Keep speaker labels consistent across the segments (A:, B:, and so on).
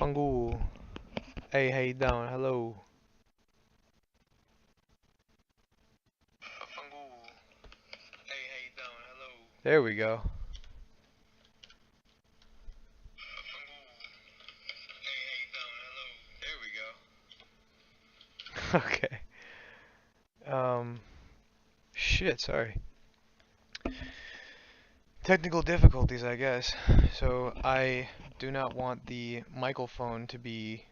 A: Fungu. Hey, how you doing? Hello. Fungu. Hey, how you doing? Hello. There we go. There we go. Okay. Shit, sorry. Technical difficulties, I guess. So, I do not want the microphone to be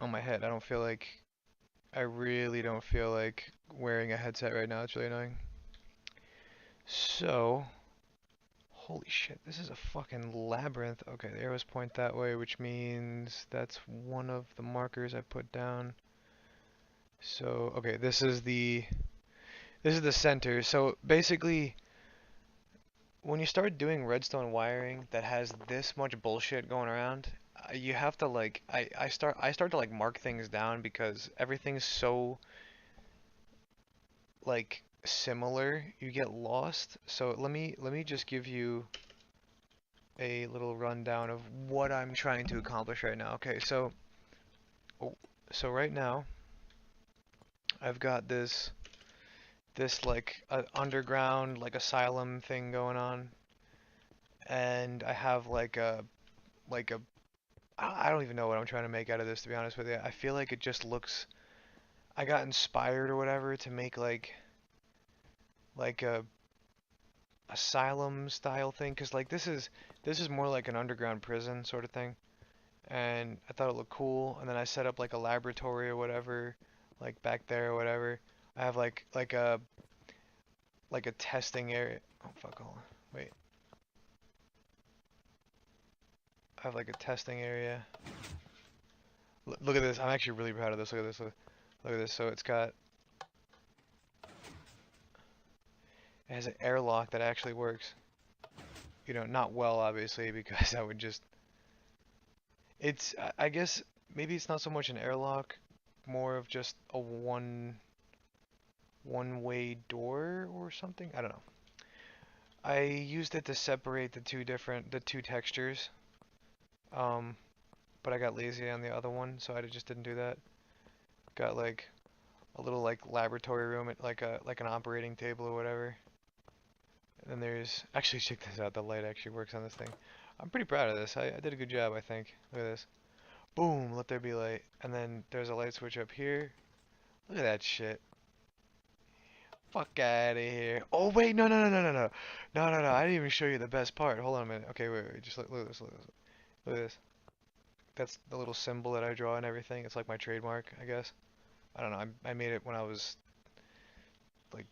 A: on my head. I really don't feel like wearing a headset right now. It's really annoying. So, holy shit, this is a fucking labyrinth. Okay, the arrows point that way, which means that's one of the markers I put down. So, okay, this is the center. So, basically, when you start doing redstone wiring that has this much bullshit going around, you have to like I start to like mark things down because everything's so like similar, you get lost. So let me just give you a little rundown of what I'm trying to accomplish right now. Okay, oh, so right now I've got this like underground like asylum thing going on, and I have like a I don't even know what I'm trying to make out of this, to be honest with you. I feel like it just looks I got inspired or whatever to make like a asylum style thing, because like this is more like an underground prison sort of thing, and I thought it looked cool. And then I set up like a laboratory or whatever, like back there or whatever. I have like a testing area. Oh fuck, hold on. Wait. I have like a testing area. Look at this. I'm actually really proud of this. Look at this. Look at this. So it has an airlock that actually works. You know, not well obviously, because I would just I guess maybe it's not so much an airlock, more of just a one-way door or something. I don't know. I used it to separate the two textures. Um, but I got lazy on the other one, so I just didn't do that. Got like a little like laboratory room at like an operating table or whatever. And then there's actually check this out. The light actually works on this thing. I'm pretty proud of this. I did a good job, I think. Look at this. Boom, let there be light. And then there's a light switch up here. Look at that shit. Fuck out of here. Oh wait, no. No. I didn't even show you the best part. Hold on a minute. Okay, wait. Just look at this. Look at this. That's the little symbol that I draw and everything. It's like my trademark, I guess. I don't know. I made it when I was like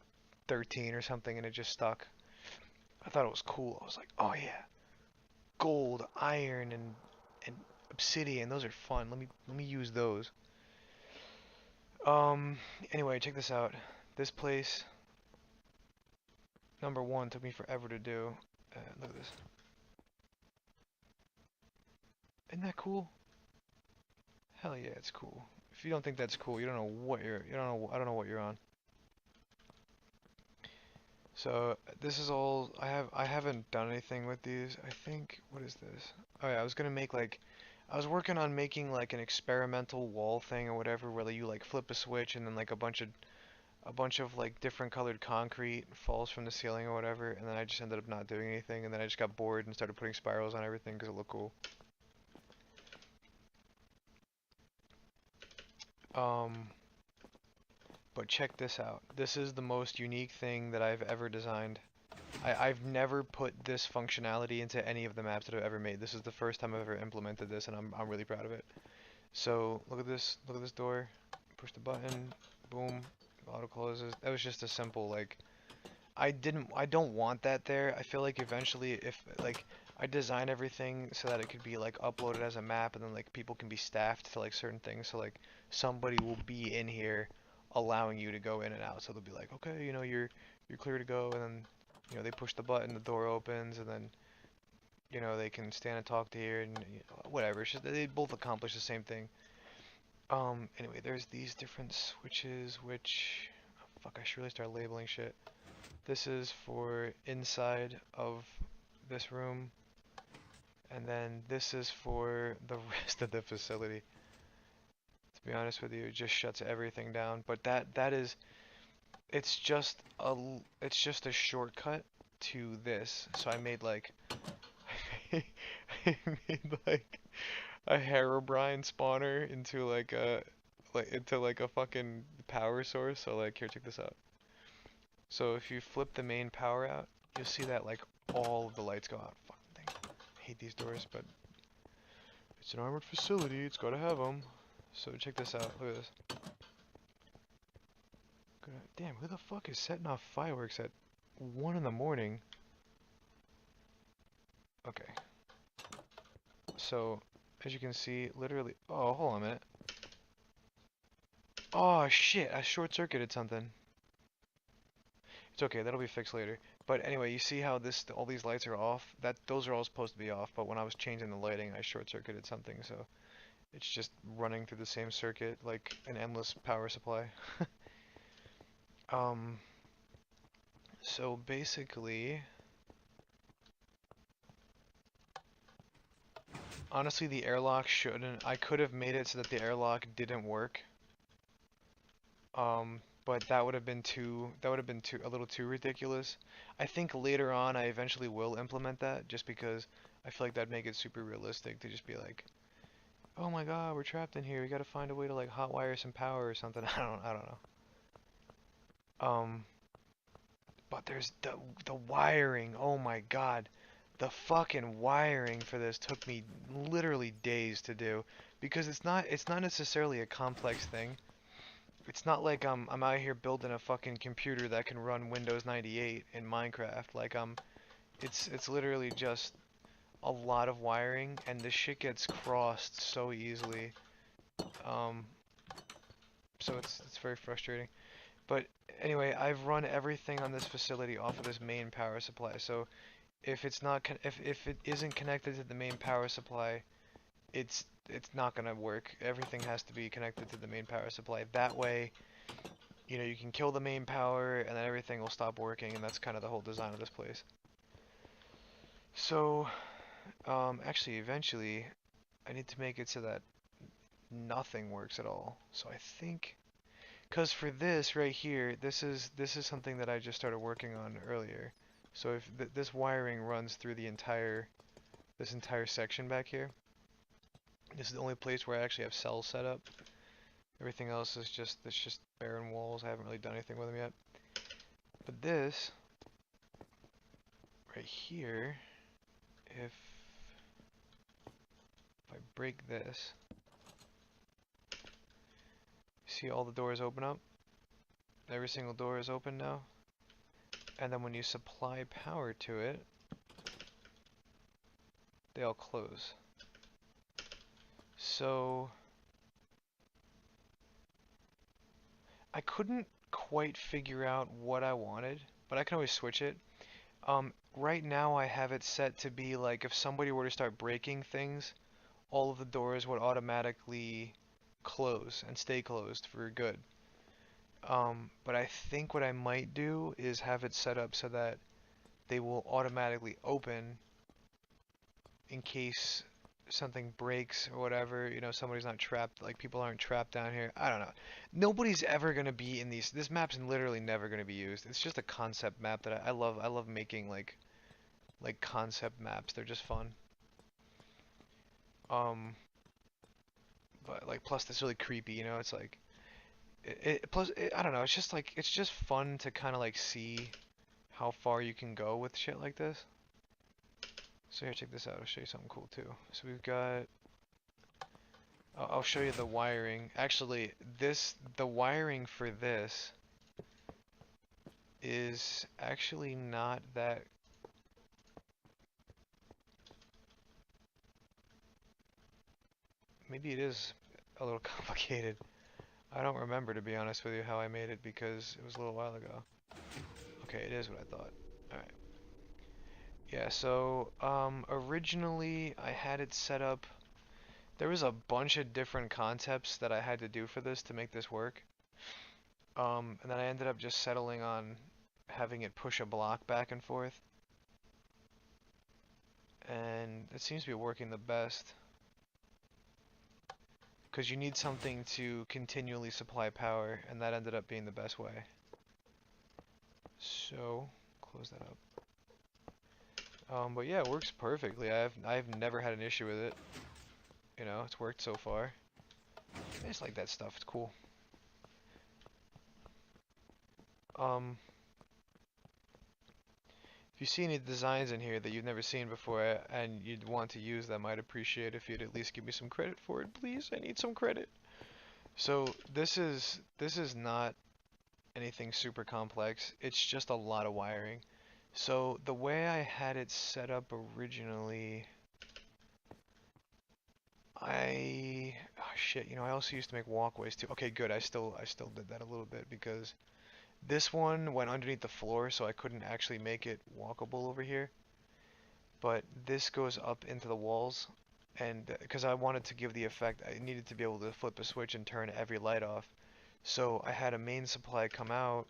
A: 13 or something, and it just stuck. I thought it was cool. I was like, oh yeah, gold, iron, and obsidian. Those are fun. Let me use those. Um. Anyway, check this out. This place, number one, took me forever to do. Look at this. Isn't that cool? Hell yeah, it's cool. If you don't think that's cool, you don't know what you don't know. I don't know what you're on. So this is all I haven't done anything with these. I think, what is this? Oh yeah, I was gonna make like I was working on making like an experimental wall thing or whatever, where you like flip a switch and then like a bunch of like different colored concrete falls from the ceiling or whatever, and then I just ended up not doing anything, and then I just got bored and started putting spirals on everything because it looked cool. Um, but check this out. This is the most unique thing that I've ever designed. I've never put this functionality into any of the maps that I've ever made. This is the first time I've ever implemented this, and I'm really proud of it. So look at this. Look at this door. Push the button. Boom. Auto closes. That was just a simple like. I don't want that there. I feel like eventually if like I design everything so that it could be like uploaded as a map, and then like people can be staffed to like certain things. So like somebody will be in here allowing you to go in and out. So they'll be like, okay, you're clear to go, and then they push the button, the door opens, and then they can stand and talk to here, and whatever. It's just, they both accomplish the same thing. Anyway, there's these different switches, which, oh, fuck, I should really start labeling shit. This is for inside of this room, And then this is for the rest of the facility. To be honest with you, it just shuts everything down. But that is, it's just a shortcut to this. So I made like, I made like a Herobrine spawner into like a fucking power source. So like, here, check this out. So if you flip the main power out, you'll see that like all of the lights go out. Fucking thing. I hate these doors, but it's an armored facility. It's gotta have them. So check this out. Look at this. Damn, who the fuck is setting off fireworks at 1 in the morning? Okay. So, as you can see, literally... Oh, hold on a minute. Oh, shit, I short-circuited something. It's okay, that'll be fixed later. But anyway, you see how all these lights are off? Those are all supposed to be off, but when I was changing the lighting, I short-circuited something, so... It's just running through the same circuit, like an endless power supply. So basically... Honestly, the airlock shouldn't... I could have made it so that the airlock didn't work. But that would have been a little too ridiculous. I think later on I eventually will implement that, just because I feel like that'd make it super realistic to just be like, oh my god, we're trapped in here, we gotta find a way to like hotwire some power or something. I don't know. But there's the wiring, oh my god. The fucking wiring for this took me literally days to do, because it's not necessarily a complex thing. It's not like I'm out here building a fucking computer that can run Windows 98 in Minecraft. Like it's literally just a lot of wiring, and this shit gets crossed so easily. Um, so it's very frustrating. But anyway, I've run everything on this facility off of this main power supply. So if it's not if it isn't connected to the main power supply, it's not gonna work. Everything has to be connected to the main power supply. That way, you know, you can kill the main power and then everything will stop working, and that's kind of the whole design of this place. So, actually, eventually, I need to make it so that nothing works at all. So I think, because for this right here, this is something that I just started working on earlier. So if this wiring runs through this entire section back here, this is the only place where I actually have cells set up. Everything else is it's just barren walls. I haven't really done anything with them yet. But this right here, if I break this, see all the doors open up? Every single door is open now. And then when you supply power to it, they all close. So I couldn't quite figure out what I wanted, but I can always switch it. Right now I have it set to be like if somebody were to start breaking things, all of the doors would automatically close and stay closed for good. But I think what I might do is have it set up so that they will automatically open in case something breaks or whatever, you know, somebody's not trapped, like people aren't trapped down here. I don't know. Nobody's ever going to be in these. This map's literally never going to be used. It's just a concept map that I love. I love making like concept maps. They're just fun. Um, but like plus it's really creepy, you know, it's like I don't know, it's just like it's just fun to kind of like see how far you can go with shit like this. So here, check this out. I'll show you something cool too. So we've got I'll show you the wiring. Actually, the wiring for this is actually not that. Maybe it is a little complicated. I don't remember, to be honest with you, how I made it because it was a little while ago. Okay, it is what I thought. Alright. Yeah, so originally I had it set up. There was a bunch of different concepts that I had to do for this to make this work. And then I ended up just settling on having it push a block back and forth. and it seems to be working the best. Because you need something to continually supply power, and that ended up being the best way. So, close that up. But yeah, it works perfectly. I've never had an issue with it. You know, it's worked so far. I just like that stuff. It's cool. If you see any designs in here that you've never seen before and you'd want to use them, I'd appreciate if you'd at least give me some credit for it, please. I need some credit. So this is not anything super complex. It's just a lot of wiring. So the way I had it set up originally, oh shit, you know, I also used to make walkways too. Okay, good. I still did that a little bit because this one went underneath the floor, so I couldn't actually make it walkable over here. But this goes up into the walls, and because I wanted to give the effect, I needed to be able to flip a switch and turn every light off. So I had a main supply come out.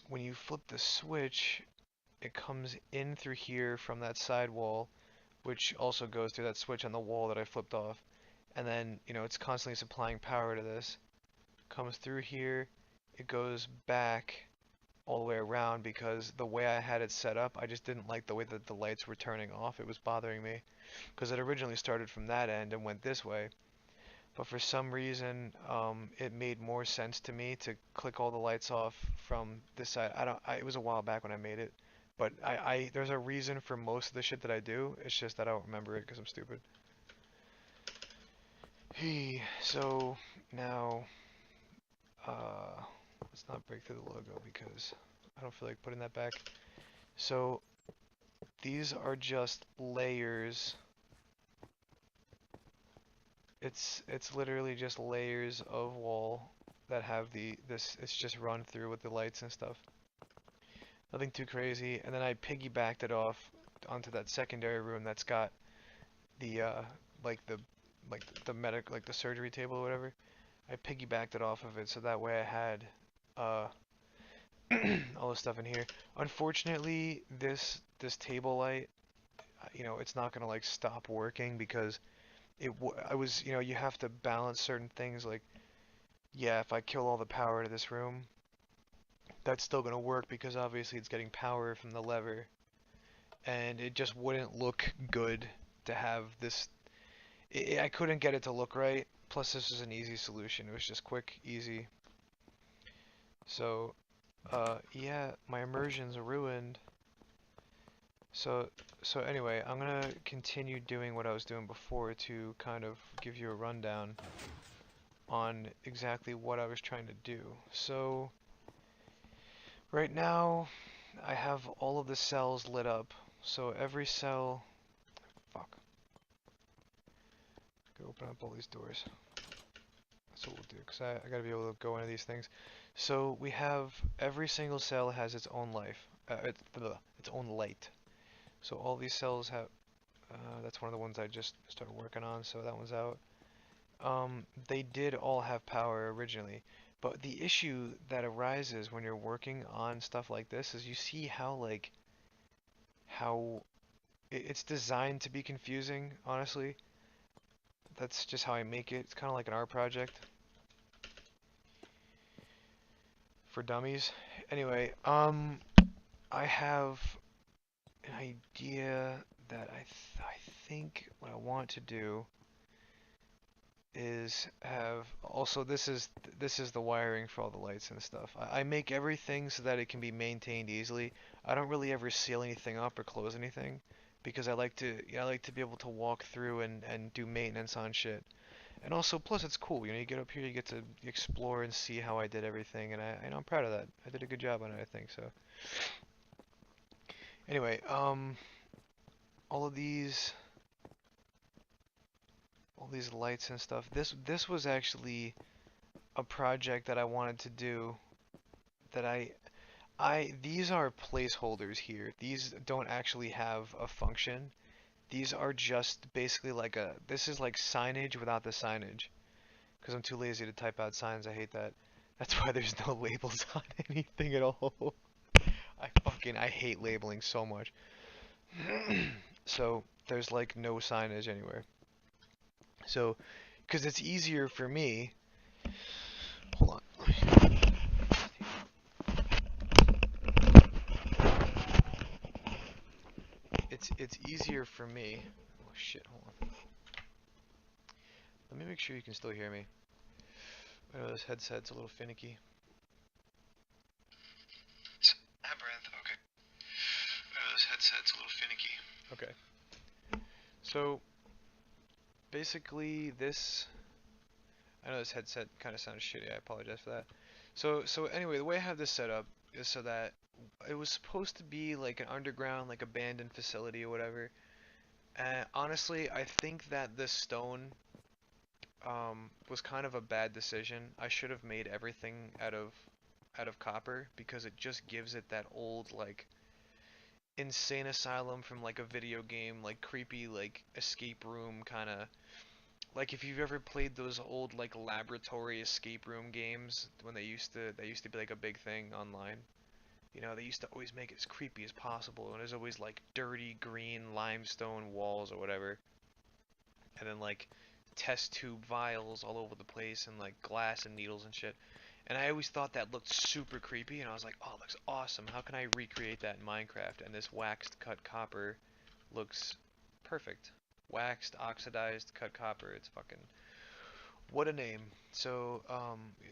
A: When you flip the switch, it comes in through here from that side wall, which also goes through that switch on the wall that I flipped off. And then, you know, it's constantly supplying power to this. Comes through here, it goes back all the way around because the way I had it set up, I just didn't like the way that the lights were turning off. It was bothering me because it originally started from that end and went this way. But for some reason, it made more sense to me to click all the lights off from this side. It was a while back when I made it, but there's a reason for most of the shit that I do. It's just that I don't remember it because I'm stupid. So now, let's not break through the logo because I don't feel like putting that back. So these are just layers. It's literally just layers of wall that have it's just run through with the lights and stuff. Nothing too crazy. And then I piggybacked it off onto that secondary room that's got the like the surgery table or whatever. I piggybacked it off of it so that way I had all the stuff in here. Unfortunately, this table light, you know, it's not gonna like stop working because I was, you know, you have to balance certain things. Like, yeah, if I kill all the power to this room, that's still gonna work because obviously it's getting power from the lever, and it just wouldn't look good to have this. I couldn't get it to look right. Plus, this was an easy solution. It was just quick, easy. So, yeah, my immersion's ruined. So anyway, I'm gonna continue doing what I was doing before to kind of give you a rundown on exactly what I was trying to do. So, right now, I have all of the cells lit up. So every cell, fuck. Go open up all these doors. That's what we'll do, because I gotta be able to go into these things. So we have, every single cell has its own life, its own light. So all these cells have, that's one of the ones I just started working on, so that one's out. They did all have power originally, but the issue that arises when you're working on stuff like this is you see how it's designed to be confusing, honestly. That's just how I make it. It's kind of like an art project for dummies. Anyway, I have an idea that I think what I want to do is have also this is the wiring for all the lights and stuff. I make everything so that it can be maintained easily. I don't really ever seal anything up or close anything because I like to be able to walk through and do maintenance on shit. And also, plus it's cool, you know, you get up here, you get to explore and see how I did everything, and I'm proud of that. I did a good job on it, I think so. Anyway, all of these lights and stuff. This was actually a project that I wanted to do that these are placeholders here. These don't actually have a function. These are just basically like this is like signage without the signage. Because I'm too lazy to type out signs, I hate that. That's why there's no labels on anything at all. I hate labeling so much. So there's like no signage anywhere. So, because it's easier for me. Hold on. It's easier for me. Oh shit, hold on. Let me make sure you can still hear me. I know this headset's a little finicky. Amaranth, okay. I know this headset's a little finicky. Okay. So basically this, I know this headset kind of sounds shitty. I apologize for that. So anyway, the way I have this set up is so that it was supposed to be like an underground, like abandoned facility or whatever. And honestly, I think that this stone was kind of a bad decision. I should have made everything out of copper because it just gives it that old like insane asylum from like a video game, like creepy like escape room kind of, like if you've ever played those old like laboratory escape room games when they used to be like a big thing online. You know, they used to always make it as creepy as possible, and there's always like dirty green limestone walls or whatever, and then like test tube vials all over the place, and like glass and needles and shit. And I always thought that looked super creepy, and I was like, oh, it looks awesome. How can I recreate that in Minecraft? And this waxed cut copper looks perfect. Waxed, oxidized, cut copper. It's fucking, what a name. So,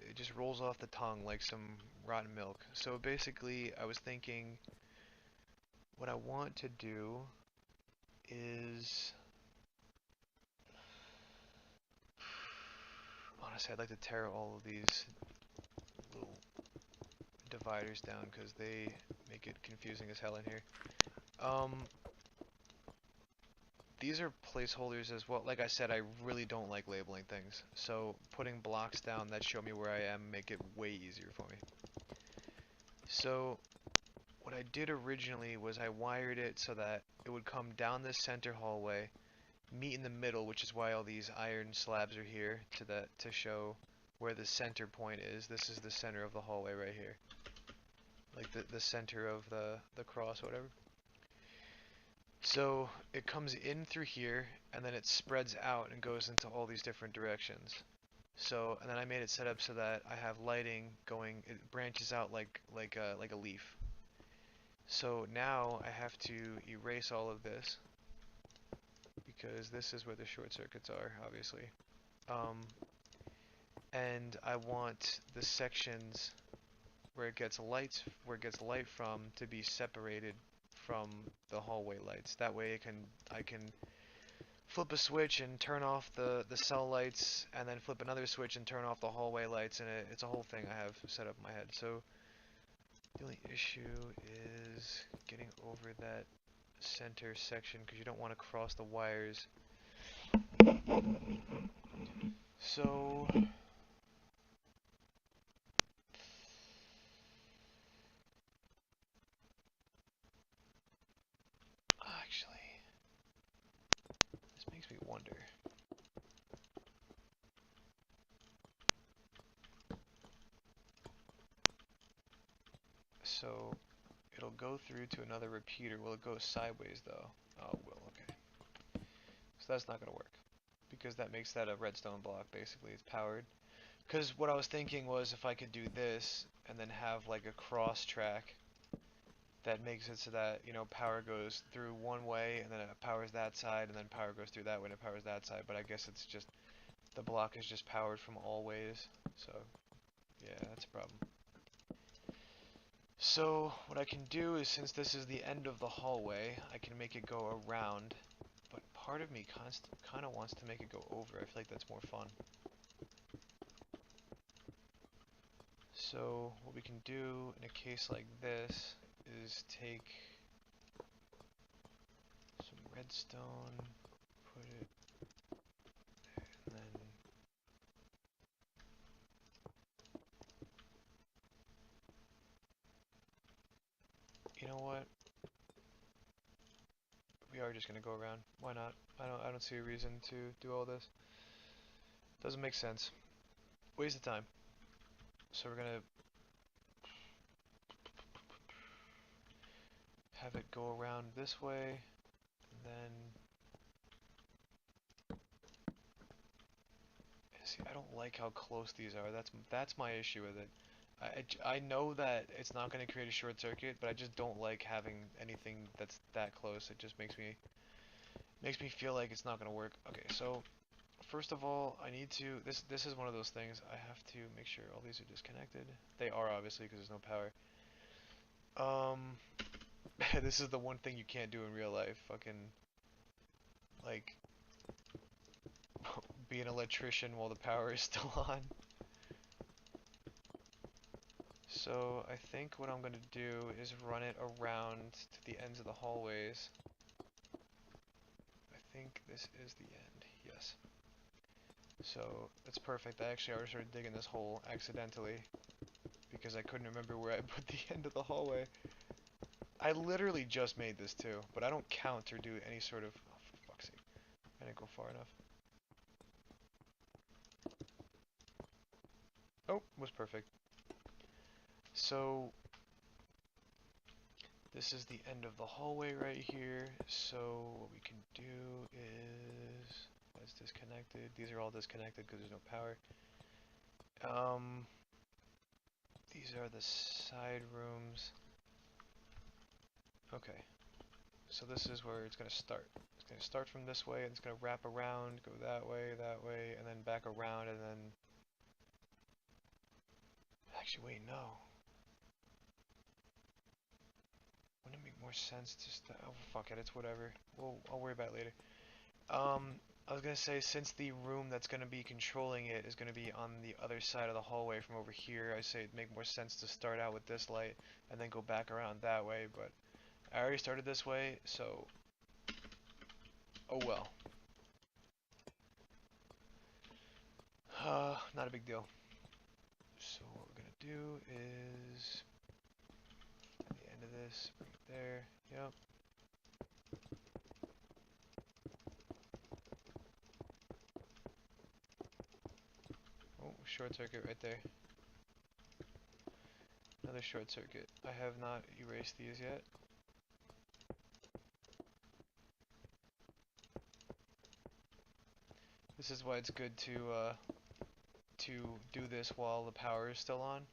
A: it just rolls off the tongue like some rotten milk. So basically, I was thinking, what I want to do is, honestly, I'd like to tear all of these little dividers down because they make it confusing as hell in here. These are placeholders as well. Like I said, I really don't like labeling things. So putting blocks down that show me where I am make it way easier for me. So what I did originally was I wired it so that it would come down this center hallway, meet in the middle, which is why all these iron slabs are here to show where the center point is. This is the center of the hallway right here. Like the center of the cross or whatever. So it comes in through here, and then it spreads out and goes into all these different directions. So, and then I made it set up so that I have lighting going, it branches out like a leaf. So now I have to erase all of this because this is where the short circuits are, obviously. And I want the sections where it gets light from to be separated from the hallway lights. That way I can flip a switch and turn off the cell lights, and then flip another switch and turn off the hallway lights, and it's a whole thing I have set up in my head. So the only issue is getting over that center section because you don't want to cross the wires. So actually, this makes me wonder. So it'll go through to another repeater. Will it go sideways though? Oh, it will. Okay. So that's not gonna work because that makes that a redstone block. Basically, it's powered. Because what I was thinking was if I could do this and then have like a cross track that makes it so that, you know, power goes through one way and then it powers that side, and then power goes through that way and it powers that side. But I guess it's just the block is just powered from all ways. So yeah, that's a problem. So what I can do is, since this is the end of the hallway, I can make it go around, but part of me kind of wants to make it go over. I feel like that's more fun. So what we can do in a case like this is take some redstone, put it there, and then you know what? We are just gonna go around. Why not? I don't see a reason to do all this. Doesn't make sense. Waste of time. So we're gonna have it go around this way, and then see, I don't like how close these are. That's my issue with it. I know that it's not going to create a short circuit, but I just don't like having anything that's that close. It just makes me feel like it's not going to work. Okay, so first of all, I need to this is one of those things. I have to make sure all these are disconnected. They are, obviously, because there's no power. This is the one thing you can't do in real life. Fucking like be an electrician while the power is still on. So I think what I'm gonna do is run it around to the ends of the hallways. I think this is the end. Yes. So that's perfect. I actually already started digging this hole accidentally because I couldn't remember where I put the end of the hallway. I literally just made this too, but I don't count or do any sort of... Oh, for fuck's sake. I didn't go far enough. Oh, was perfect. So this is the end of the hallway right here. So what we can do is... That's disconnected. These are all disconnected because there's no power. These are the side rooms. Okay. So this is where it's going to start. It's going to start from this way, and it's going to wrap around, go that way, and then back around, and then... Actually, wait, no. Wouldn't it make more sense to... Oh, fuck it, it's whatever. I'll worry about it later. I was going to say, since the room that's going to be controlling it is going to be on the other side of the hallway from over here, I say it'd make more sense to start out with this light, and then go back around that way, but... I already started this way, so... Oh well. Not a big deal. So what we're gonna do is at the end of this, bring it there. Yep. Oh, short circuit right there. Another short circuit. I have not erased these yet. This is why it's good to do this while the power is still on.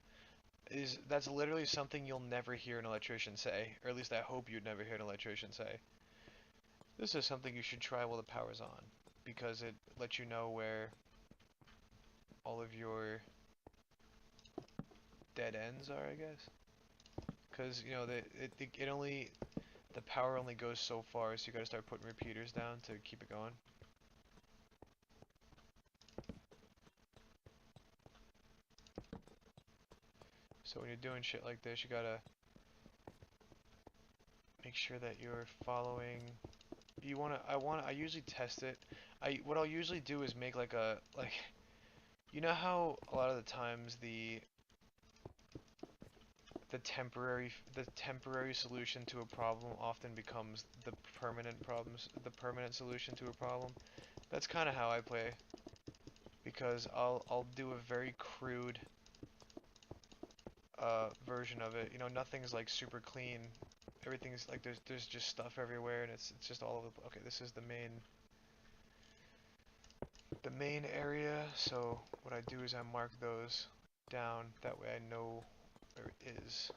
A: That's literally something you'll never hear an electrician say, or at least I hope you'd never hear an electrician say. This is something you should try while the power's on, because it lets you know where all of your dead ends are, I guess. Because, you know, the power only goes so far, so you gotta start putting repeaters down to keep it going. So when you're doing shit like this, you gotta make sure that you're following. I usually test it. What I'll usually do is make like you know how a lot of the times the temporary solution to a problem often becomes the permanent solution to a problem. That's kind of how I play, because I'll do a very crude version of it. You know, nothing's like super clean. Everything's like there's just stuff everywhere, and it's just all over the... Okay, this is the main area. So what I do is I mark those down. That way I know where it is.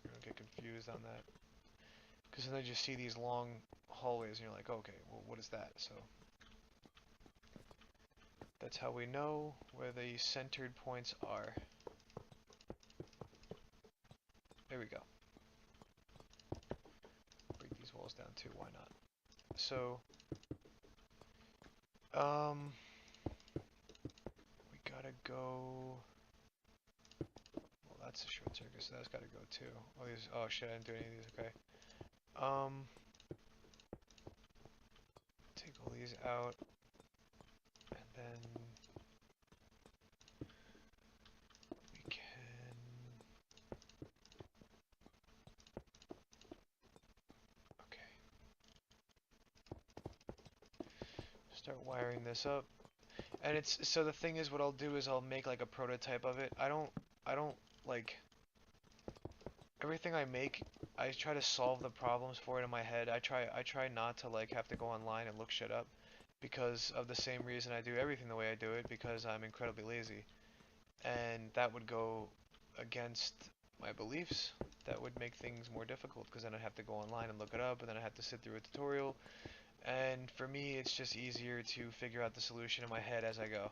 A: You don't get confused on that. Because then you just see these long hallways, and you're like, okay, well, what is that? So that's how we know where the centered points are. There we go. Break these walls down too, why not? So, we gotta go... Well, that's a short circuit, so that's gotta go too. Oh, these... Oh shit, I didn't do any of these, okay. Take all these out, and then... we can... Okay. Start wiring this up. And it's... So the thing is, what I'll do is I'll make like a prototype of it. I don't like... Everything I make I try to solve the problems for it in my head. I try not to like have to go online and look shit up because of the same reason I do everything the way I do it, because I'm incredibly lazy. And that would go against my beliefs. That would make things more difficult because then I'd have to go online and look it up, and then I have to sit through a tutorial. And for me, it's just easier to figure out the solution in my head as I go.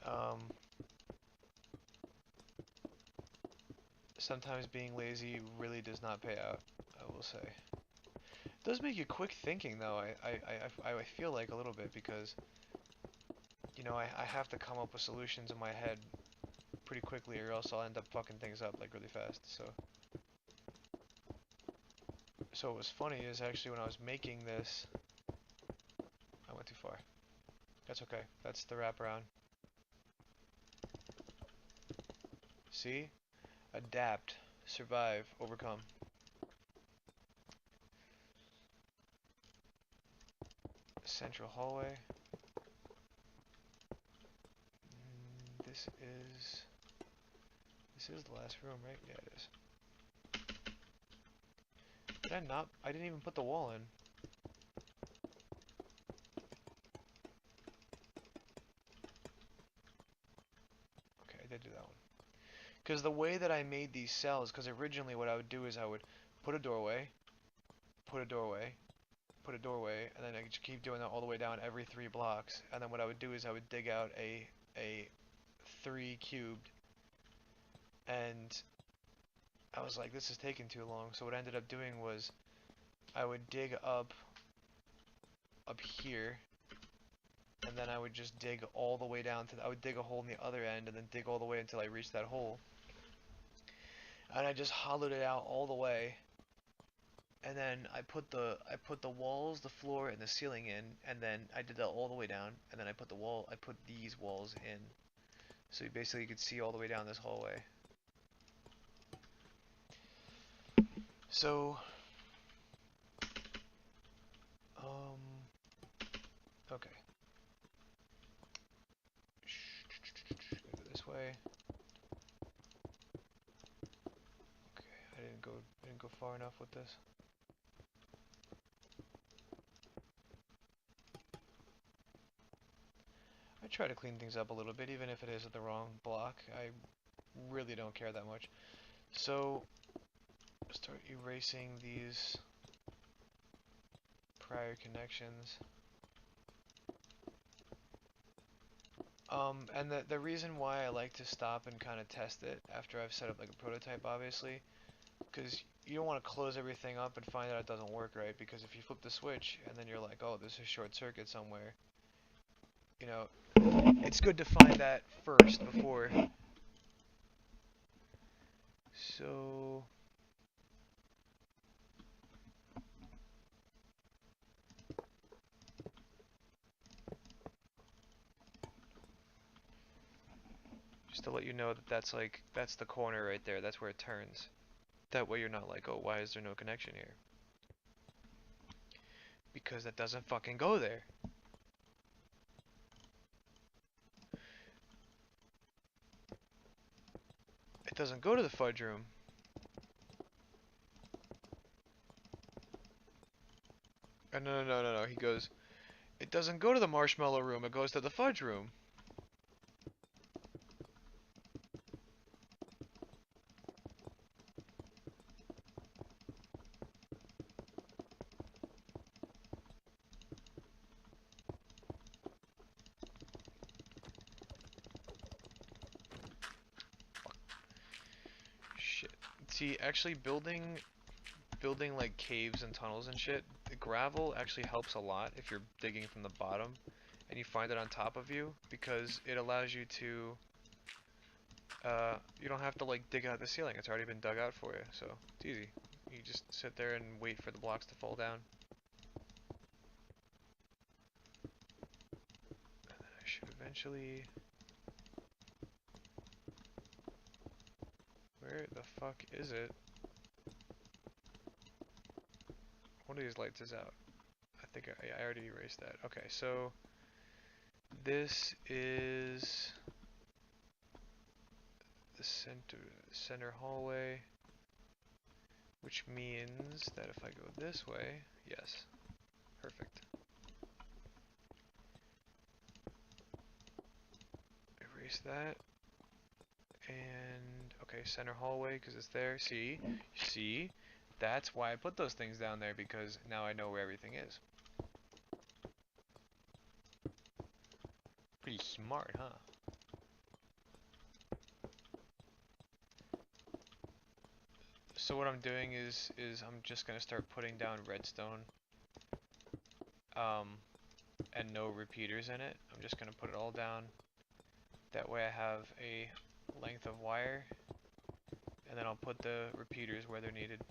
A: um, Sometimes being lazy really does not pay out, I will say. It does make you quick thinking though, I feel like a little bit, because, you know, I have to come up with solutions in my head pretty quickly, or else I'll end up fucking things up like really fast. So what was funny is actually when I was making this, I went too far. That's okay. That's the wraparound. See? Adapt, survive, overcome. Central hallway. This is the last room, right? Yeah, it is. Did I not? I didn't even put the wall in. Okay, I did do that one. Because the way that I made these cells, because originally what I would do is I would put a doorway, put a doorway, put a doorway, and then I could just keep doing that all the way down every 3 blocks. And then what I would do is I would dig out a 3 cubed, and I was like, this is taking too long. So what I ended up doing was I would dig up here, and then I would just dig all the way down to I would dig a hole in the other end, and then dig all the way until I reached that hole. And I just hollowed it out all the way, and then I put the walls, the floor, and the ceiling in, and then I did that all the way down, and then I put these walls in, so you basically could see all the way down this hallway. So, okay, go this way. Okay, I didn't go far enough with this. I try to clean things up a little bit, even if it is at the wrong block. I really don't care that much. So, start erasing these prior connections. And the reason why I like to stop and kind of test it after I've set up like a prototype, obviously, because you don't want to close everything up and find out it doesn't work right, because if you flip the switch and then you're like, oh, there's a short circuit somewhere, you know, it's good to find that first before. So, just to let you know that that's the corner right there, that's where it turns. That way you're not like, oh, why is there no connection here? Because that doesn't fucking go there. It doesn't go to the fudge room. No. He goes, it doesn't go to the marshmallow room, it goes to the fudge room. Shit. See, actually building like caves and tunnels and shit, the gravel actually helps a lot if you're digging from the bottom and you find it on top of you, because it allows you to you don't have to like dig out the ceiling. It's already been dug out for you, so it's easy. You just sit there and wait for the blocks to fall down. And then I should eventually... Where the fuck is it? One of these lights is out. I think I already erased that. Okay, so this is the center hallway. which means that if I go this way, yes, perfect. Erase that, and okay, center hallway because it's there. See, that's why I put those things down there, because now I know where everything is. Pretty smart, huh? So what I'm doing is I'm just gonna start putting down redstone, and no repeaters in it. I'm just gonna put it all down. That way I have a length of wire, and then I'll put the repeaters where they're needed.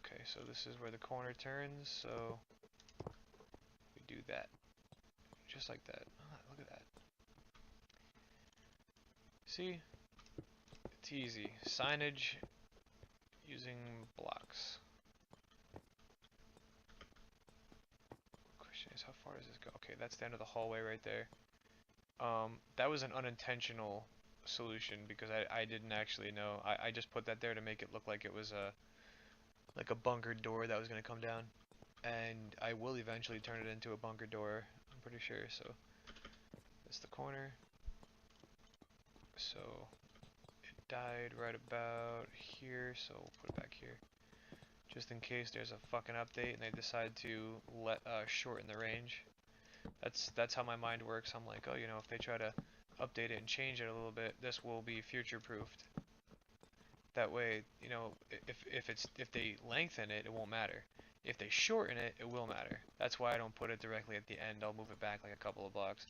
A: Okay, so this is where the corner turns, so we do that. Just like that. Oh, look at that. See? It's easy. Signage using blocks. Question is, how far does this go? Okay, that's the end of the hallway right there. That was an unintentional solution because I didn't actually know. I just put that there to make it look like it was like a bunker door that was going to come down. And I will eventually turn it into a bunker door, I'm pretty sure. So that's the corner. So it died right about here, so we'll put it back here. Just in case there's a fucking update and they decide to shorten the range. That's how my mind works. I'm like, oh, you know, if they try to update it and change it a little bit, this will be future proofed. That way, you know, if they lengthen it, it won't matter. If they shorten it, it will matter. That's why I don't put it directly at the end. I'll move it back like a couple of blocks.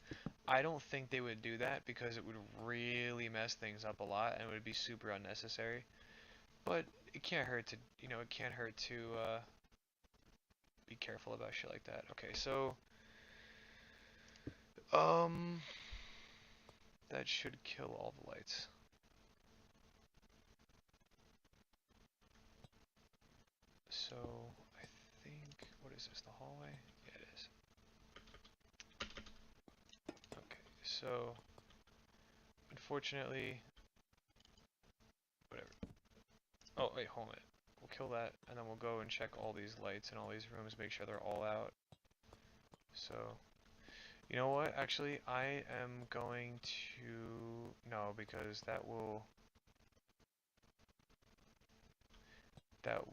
A: I don't think they would do that because it would really mess things up a lot and it would be super unnecessary. But it can't hurt to, you know, it can't hurt to be careful about shit like that. Okay, so that should kill all the lights. So I think, what is this, the hallway? Yeah, it is. Okay, so unfortunately, whatever. Oh, wait, hold it. We'll kill that, and then we'll go and check all these lights in all these rooms, make sure they're all out. So, you know what? Actually, I am going to... No, because that will...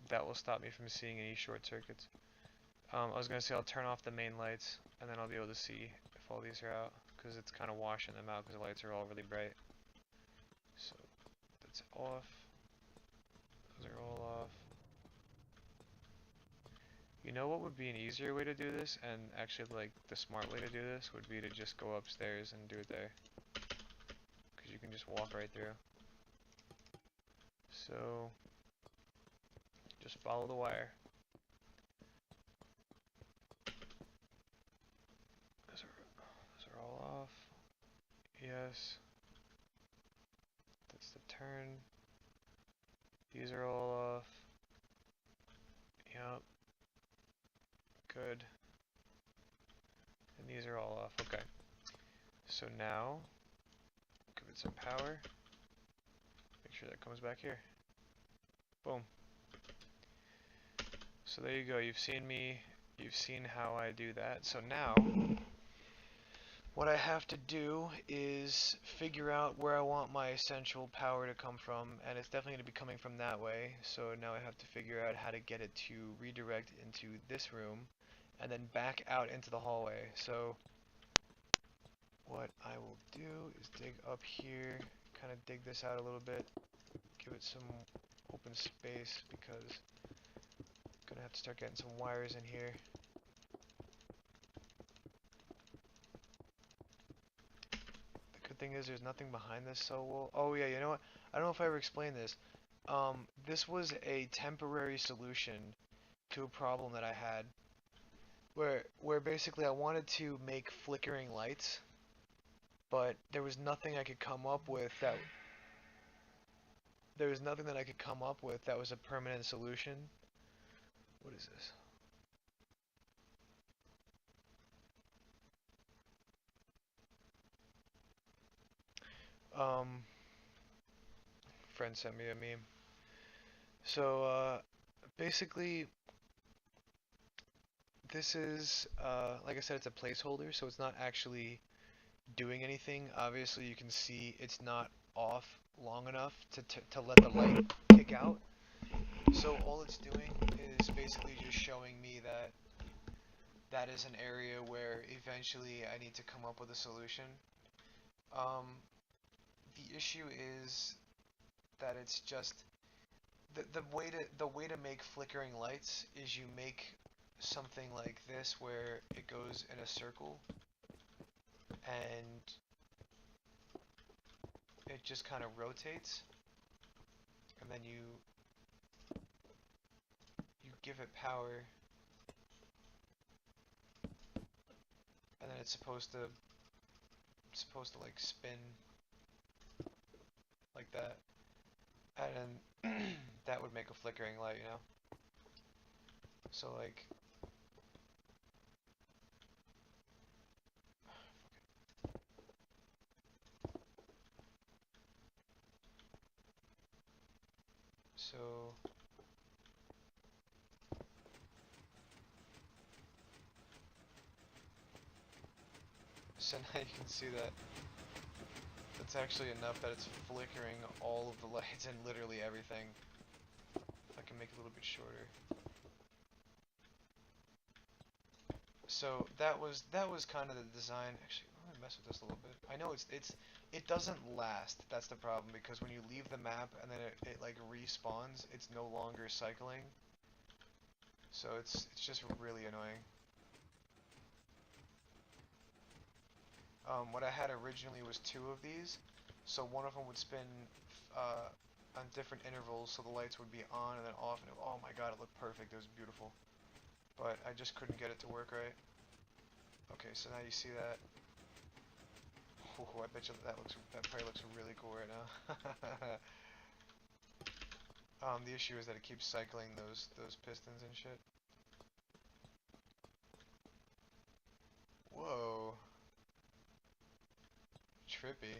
A: That will stop me from seeing any short circuits. I was going to say I'll turn off the main lights, and then I'll be able to see if all these are out, because it's kind of washing them out because the lights are all really bright. So, that's off. Those are all off. You know what would be an easier way to do this, and actually like the smart way to do this would be to just go upstairs and do it there. Because you can just walk right through. So, just follow the wire. Those are all off. Yes. That's the turn. These are all off. Yep. Good. And these are all off. Okay. So now, give it some power. Make sure that comes back here. Boom. So there you go. You've seen how I do that. So now, what I have to do is figure out where I want my essential power to come from, and it's definitely going to be coming from that way. So now I have to figure out how to get it to redirect into this room, and then back out into the hallway. So what I will do is dig up here, kind of dig this out a little bit, give it some open space because I'm gonna have to start getting some wires in here. The good thing is there's nothing behind this cell wall. Oh yeah, you know what? I don't know if I ever explained this. This was a temporary solution to a problem that I had, where basically I wanted to make flickering lights, but there was nothing I could come up with that was a permanent solution. What is this? Um, friend sent me a meme. So, basically, this is, like I said, it's a placeholder, so it's not actually doing anything. Obviously, you can see it's not off long enough to let the light kick out. So all it's doing is basically just showing me that that is an area where eventually I need to come up with a solution. Um, the issue is that it's just the way to make flickering lights is you make something like this where it goes in a circle and it just kind of rotates, and then you give it power, and then it's supposed to like spin like that, and then that would make a flickering light, you know. So like, so so now you can see that that's actually enough that it's flickering all of the lights and literally everything. If I can make it a little bit shorter. So that was kind of the design. Actually, let me mess with this a little bit. I know it doesn't last. That's the problem, because when you leave the map and then it like respawns, it's no longer cycling. So it's just really annoying. What I had originally was two of these, so one of them would spin on different intervals, so the lights would be on and then off, and oh my god, it looked perfect. It was beautiful, but I just couldn't get it to work right. Okay, so now you see that. Oh, I bet you that probably looks really cool right now. The issue is that it keeps cycling those pistons and shit. Whoa, trippy.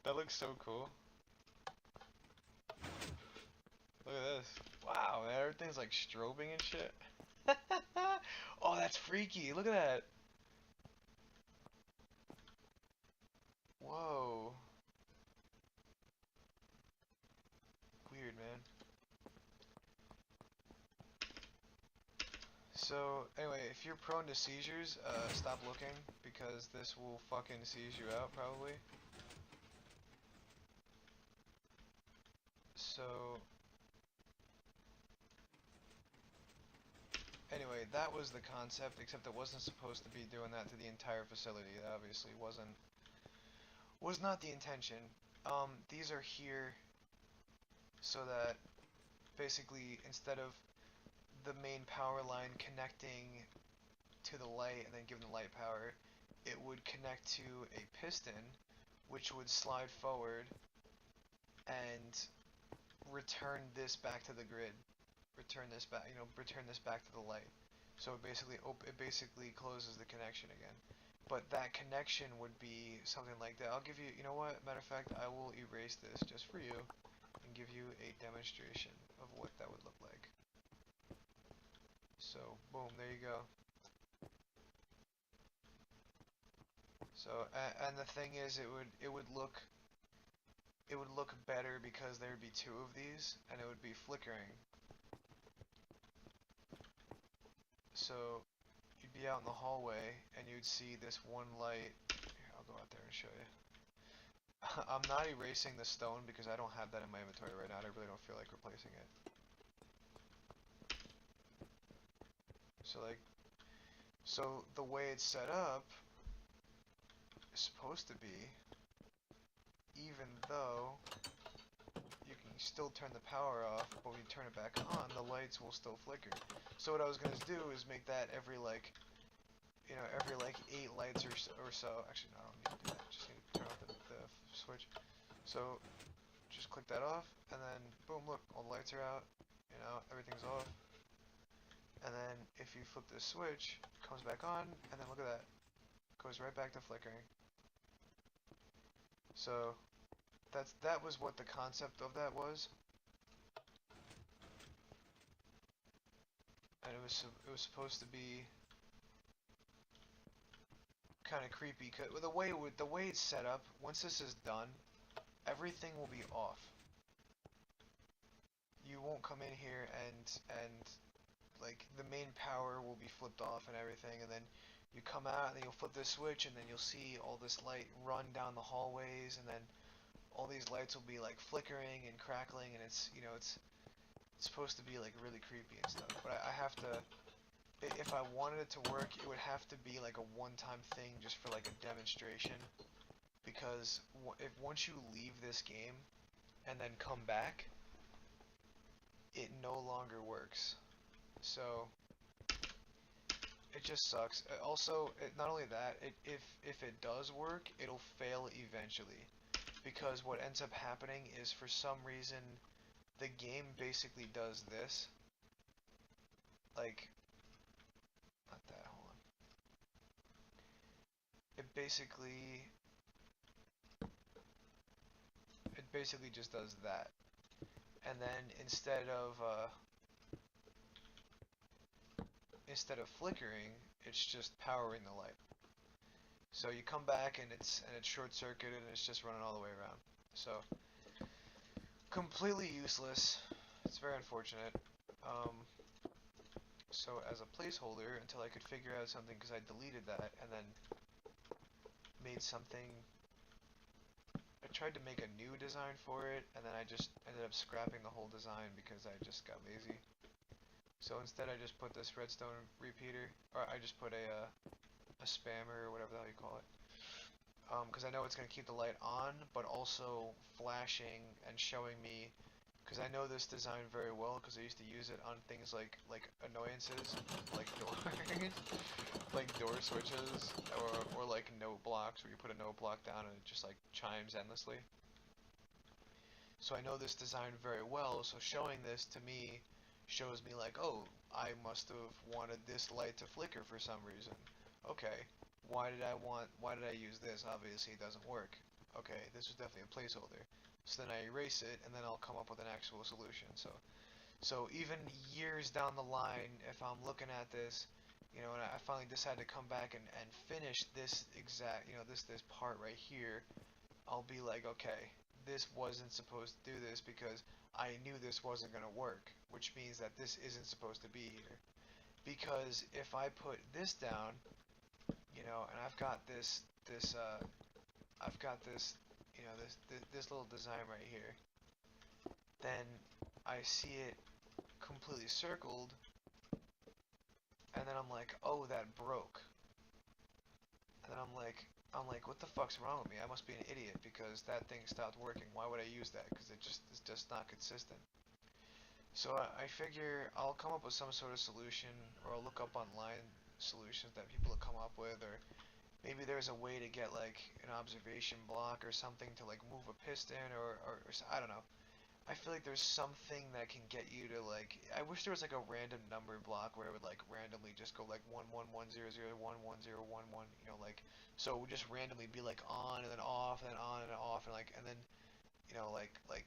A: That looks so cool. Look at this. Wow, man, everything's like strobing and shit. Oh, that's freaky. Look at that. Whoa. Weird, man. So, anyway, if you're prone to seizures, stop looking, because this will fucking seize you out, probably. So, anyway, that was the concept, except it wasn't supposed to be doing that to the entire facility. It obviously was not the intention. These are here so that basically instead of the main power line connecting to the light and then giving the light power, it would connect to a piston, which would slide forward and return this back to the grid. Return this back, return this back to the light. So it basically closes the connection again. But that connection would be something like that. I'll give you, you know what? Matter of fact, I will erase this just for you and give you a demonstration of what that would look like. So, boom, there you go. So, and the thing is, it would look better because there would be two of these, and it would be flickering. So, you'd be out in the hallway, and you'd see this one light. Here, I'll go out there and show you. I'm not erasing the stone because I don't have that in my inventory right now. I really don't feel like replacing it. So the way it's set up is supposed to be, even though you can still turn the power off, but when you turn it back on, the lights will still flicker. So what I was gonna do is make that every like 8 lights or so. Actually, no, I don't need to do that. Just need to turn off the switch. So just click that off, and then boom, look, all the lights are out. Everything's off. And then if you flip this switch, it comes back on, and then look at that. It goes right back to flickering. So that was what the concept of that was. And it was supposed to be kind of creepy. Cause the way it's set up, once this is done, everything will be off. You won't come in here and like the main power will be flipped off and everything, and then you come out and then you'll flip this switch and then you'll see all this light run down the hallways, and then all these lights will be like flickering and crackling, and it's it's supposed to be like really creepy and stuff. But I have to, if I wanted it to work, it would have to be like a one-time thing just for like a demonstration, because if once you leave this game and then come back, it no longer works. So it just sucks. Also, not only that, if it does work, it'll fail eventually, because what ends up happening is, for some reason, the game basically does this. Like, not that, hold on. It basically just does that. And then instead of flickering, it's just powering the light. So you come back and it's short circuited and it's just running all the way around. So completely useless. It's very unfortunate. So as a placeholder, until I could figure out something, because I deleted that and then made something. I tried to make a new design for it, and then I just ended up scrapping the whole design because I just got lazy. So instead I just put this redstone repeater, or I just put a spammer, or whatever the hell you call it. Because I know it's going to keep the light on, but also flashing and showing me, because I know this design very well, because I used to use it on things like annoyances, like doors, like door switches, or like note blocks, where you put a note block down and it just like chimes endlessly. So I know this design very well, so showing this to me shows me like, oh, I must have wanted this light to flicker for some reason. Okay, why did I use this? Obviously it doesn't work. Okay, this was definitely a placeholder. So then I erase it, and then I'll come up with an actual solution. So even years down the line, if I'm looking at this, and I finally decide to come back and finish this exact, this part right here, I'll be like, okay, this wasn't supposed to do this because I knew this wasn't going to work, which means that this isn't supposed to be here. Because if I put this down, and I've got this this little design right here, then I see it completely circled, and then I'm like, oh, that broke. And then I'm like, what the fuck's wrong with me? I must be an idiot because that thing stopped working. Why would I use that? Because it's just not consistent. So I figure I'll come up with some sort of solution, or I'll look up online solutions that people have come up with, or maybe there's a way to get like an observation block or something to like move a piston, or I don't know. I feel like there's something that can get you to like. I wish there was like a random number block where it would like randomly just go like 1110011011. Like, so it would just randomly be like on and then off and then on and then off, and then like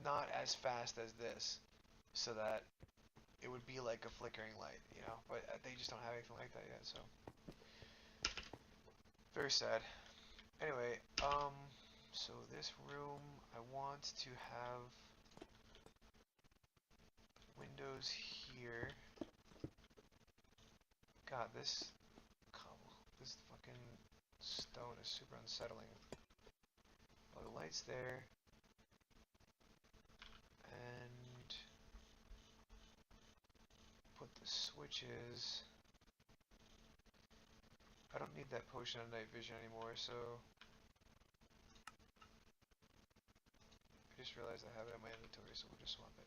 A: not as fast as this, so that it would be like a flickering light, But they just don't have anything like that yet, so very sad. Anyway, so this room, I want to have windows here. God, this fucking stone is super unsettling. Oh, the light's there. And put the switches. I don't need that potion of night vision anymore, so I just realized I have it in my inventory, so we'll just swap it.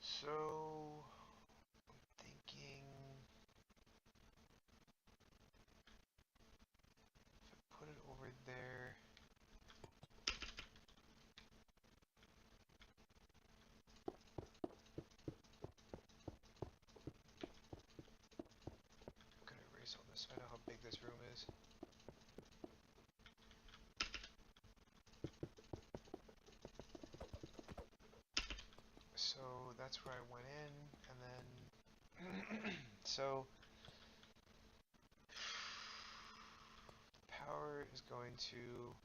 A: So I'm thinking if I put it over there. this room is. So that's where I went in, and then so power is going to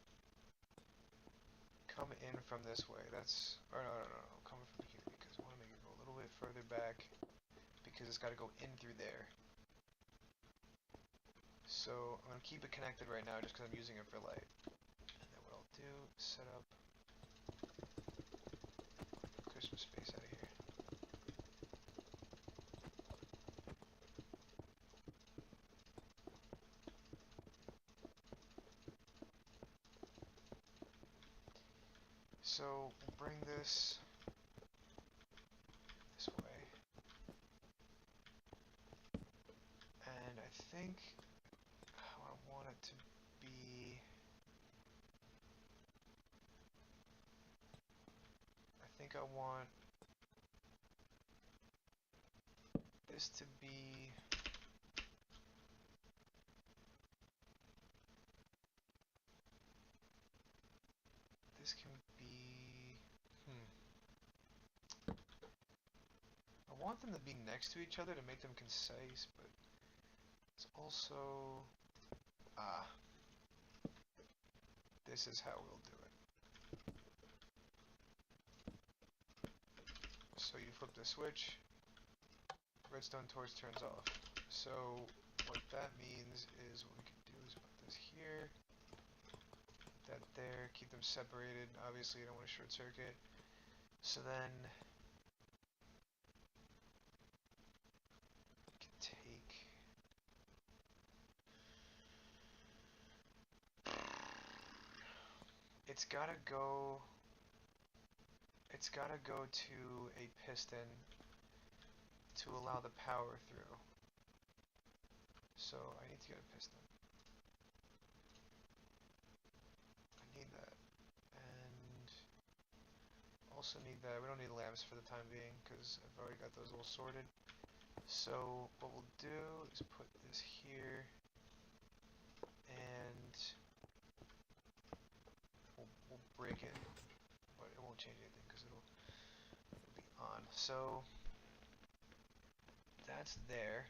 A: come in from this way. That's, or no, coming from here, because I want to make it go a little bit further back, because it's got to go in through there. So I'm going to keep it connected right now just because I'm using it for light. And then what I'll do is set up, clear some space out of here. So we'll bring this way. And I think how I want it to be, I think I want this to be, this can be, I want them to be next to each other to make them concise, but it's also, this is how we'll do it. So you flip the switch, redstone torch turns off. So what that means is what we can do is put this here, put that there, keep them separated. Obviously, you don't want to short circuit. So then we can take, it's gotta go to a piston to allow the power through. So I need to get a piston. I need that. And also need that. We don't need lamps for the time being because I've already got those all sorted. So what we'll do is put this here, and we'll break it, but it won't change anything because it'll be on. So that's there.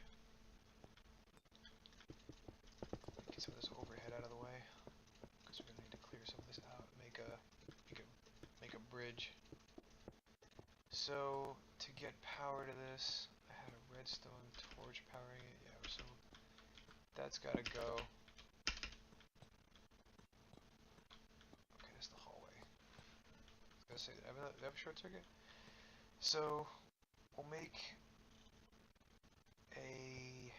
A: Get some of this overhead out of the way because we're gonna need to clear some of this out and make a bridge. So to get power to this, I had a redstone torch powering it. Yeah, so that's gotta go. Okay, that's the hallway. I was gonna say, do I have a short circuit? So we'll make a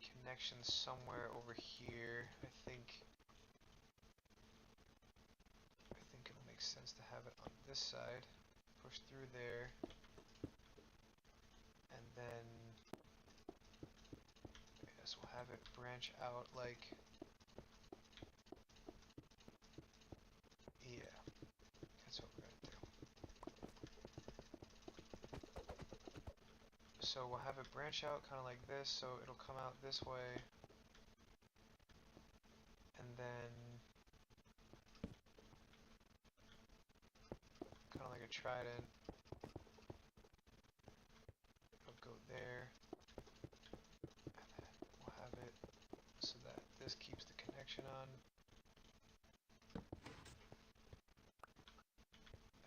A: connection somewhere over here. I think it'll make sense to have it on this side. Push through there, and then I guess we'll have it branch out like, yeah, that's what we're gonna do. So we'll have it branch out kind of like this, so it'll come out this way, and then kind of like a trident. It'll go there, and then we'll have it so that this keeps the connection on.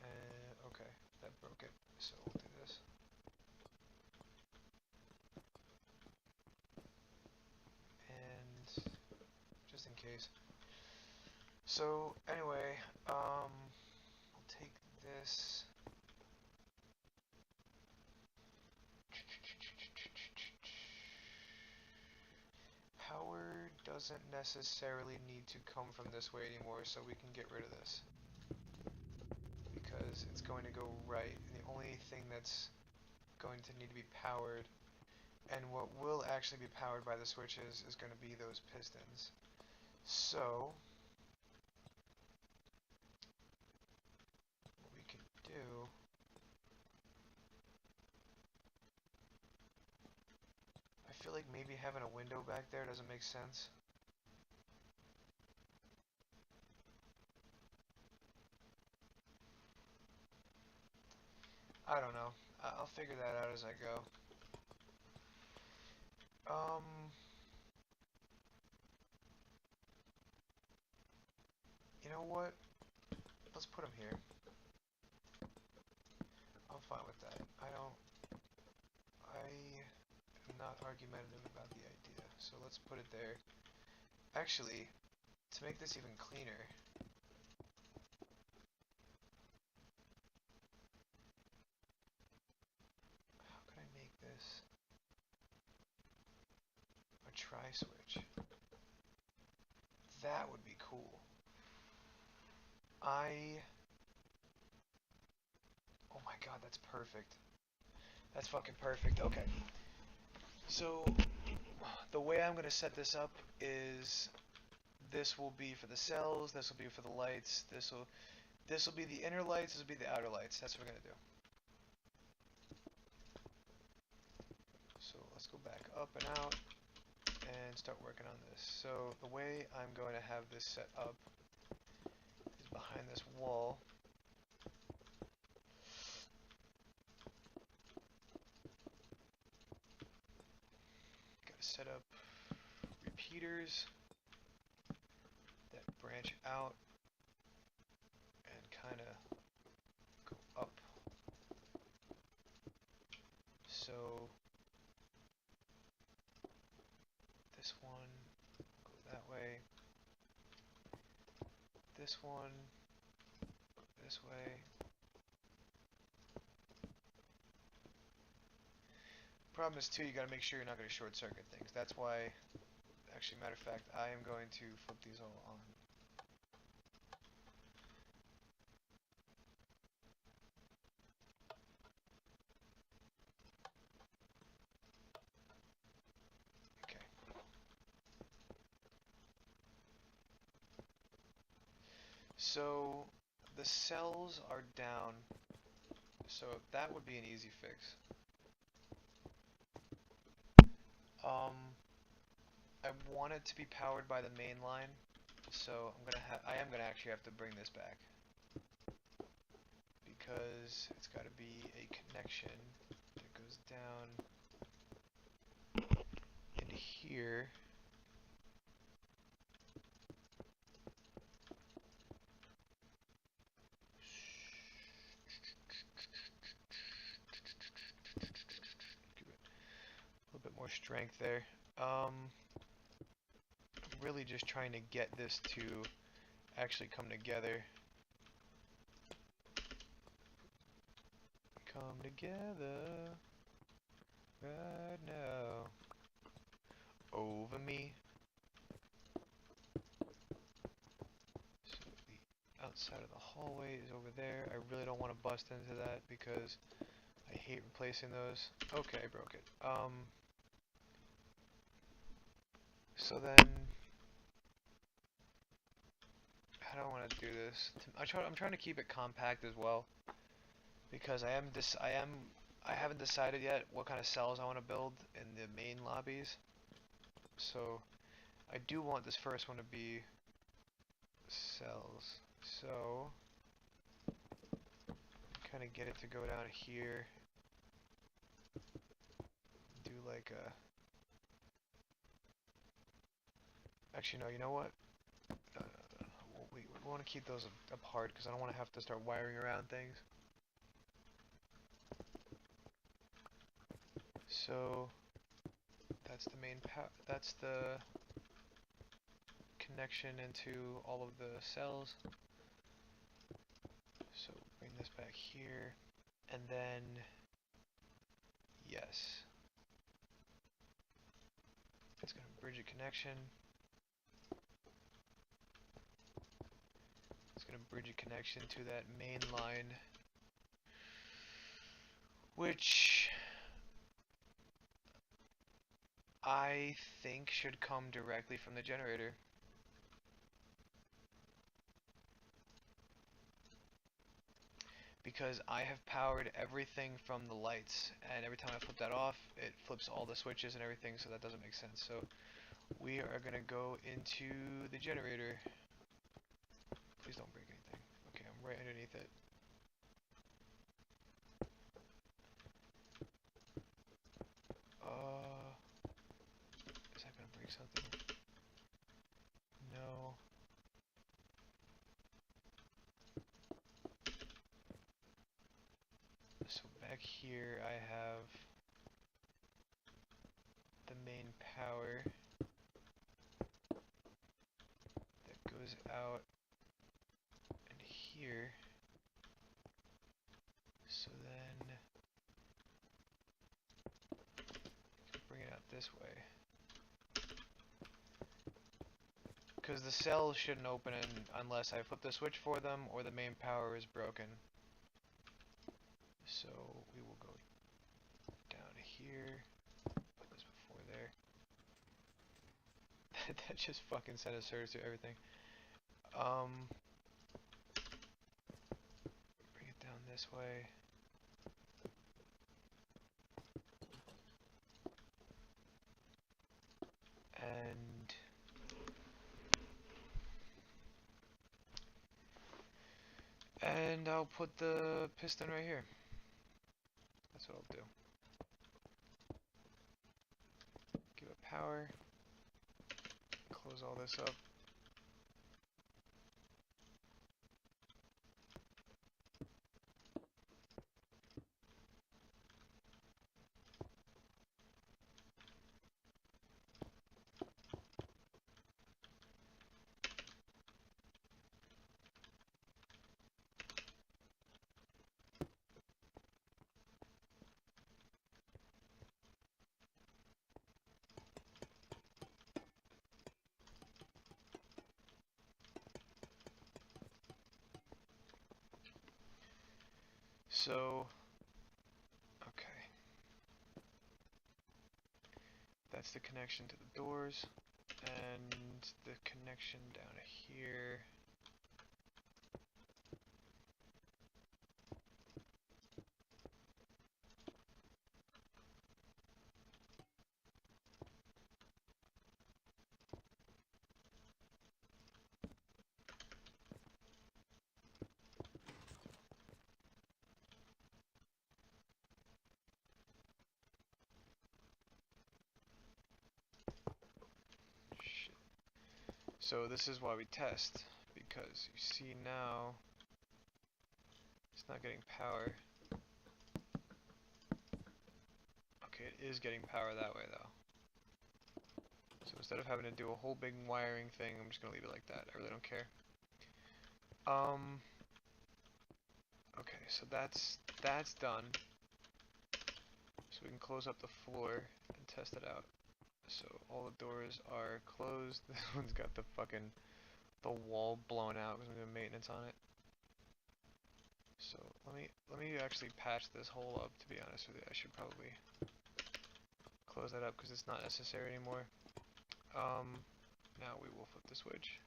A: And okay, that broke it, so we'll do this. And just in case. So anyway, we'll take this. Power doesn't necessarily need to come from this way anymore, so we can get rid of this. Because it's going to go right, and the only thing that's going to need to be powered, and what will actually be powered by the switches, is going to be those pistons. So what we can do, I feel like maybe having a window back there doesn't make sense. I don't know. I'll figure that out as I go. You know what? Let's put them here. I'm fine with that. I am not argumentative about the idea. So let's put it there. Actually, to make this even cleaner, how can I make this a tri-switch? That would be cool. Oh my god, that's perfect. That's fucking perfect. Okay. So, the way I'm going to set this up is this will be for the cells, this will be for the lights, this will be the inner lights, this will be the outer lights. That's what we're going to do. So, let's go back up and out and start working on this. So, the way I'm going to have this set up is behind this wall. Got to set up repeaters that branch out and kind of go up. So this one go that way, this one this way. Problem is too, you gotta make sure you're not gonna short circuit things. That's why, actually, matter of fact, I am going to flip these all on. Okay. So the cells are down, so that would be an easy fix. I want it to be powered by the main line, so I am gonna actually have to bring this back because it's got to be a connection that goes down into here. Give it a little bit more strength there. I'm really just trying to get this to actually come together. Come together right now over me. So the outside of the hallway is over there. I really don't want to bust into that because I hate replacing those. Okay, I broke it. So then, how do I want to do this? I'm trying to keep it compact as well because I haven't decided yet what kind of cells I want to build in the main lobbies. So I do want this first one to be cells. So kind of get it to go down here. Do like a. Actually, no. You know what? We want to keep those apart because I don't want to have to start wiring around things. So that's the main that's the connection into all of the cells. So bring this back here, and then yes, it's going to bridge a connection. It's going to bridge a connection to that main line, which I think should come directly from the generator. Because I have powered everything from the lights, and every time I flip that off, it flips all the switches and everything, so that doesn't make sense. So we are going to go into the generator. Please don't break anything. Okay, I'm right underneath it. something? No. So back here I have the main power that goes out and here. So then I can bring it out this way. Because the cells shouldn't open unless I flip the switch for them or the main power is broken. So we will go down here, put this before there. That just fucking sent a surge through everything. Bring it down this way. And I'll put the piston right here. That's what I'll do. Give it power. Close all this up. So, okay. That's the connection to the doors, and the connection down here. So this is why we test, because you see now it's not getting power. Okay, it is getting power that way though. So instead of having to do a whole big wiring thing, I'm just gonna leave it like that. I really don't care. Okay, so that's done. So we can close up the floor and test it out. So all the doors are closed. This one's got the wall blown out because I'm doing maintenance on it. So let me actually patch this hole up. To be honest with you, I should probably close that up because it's not necessary anymore. Now we will flip the switch.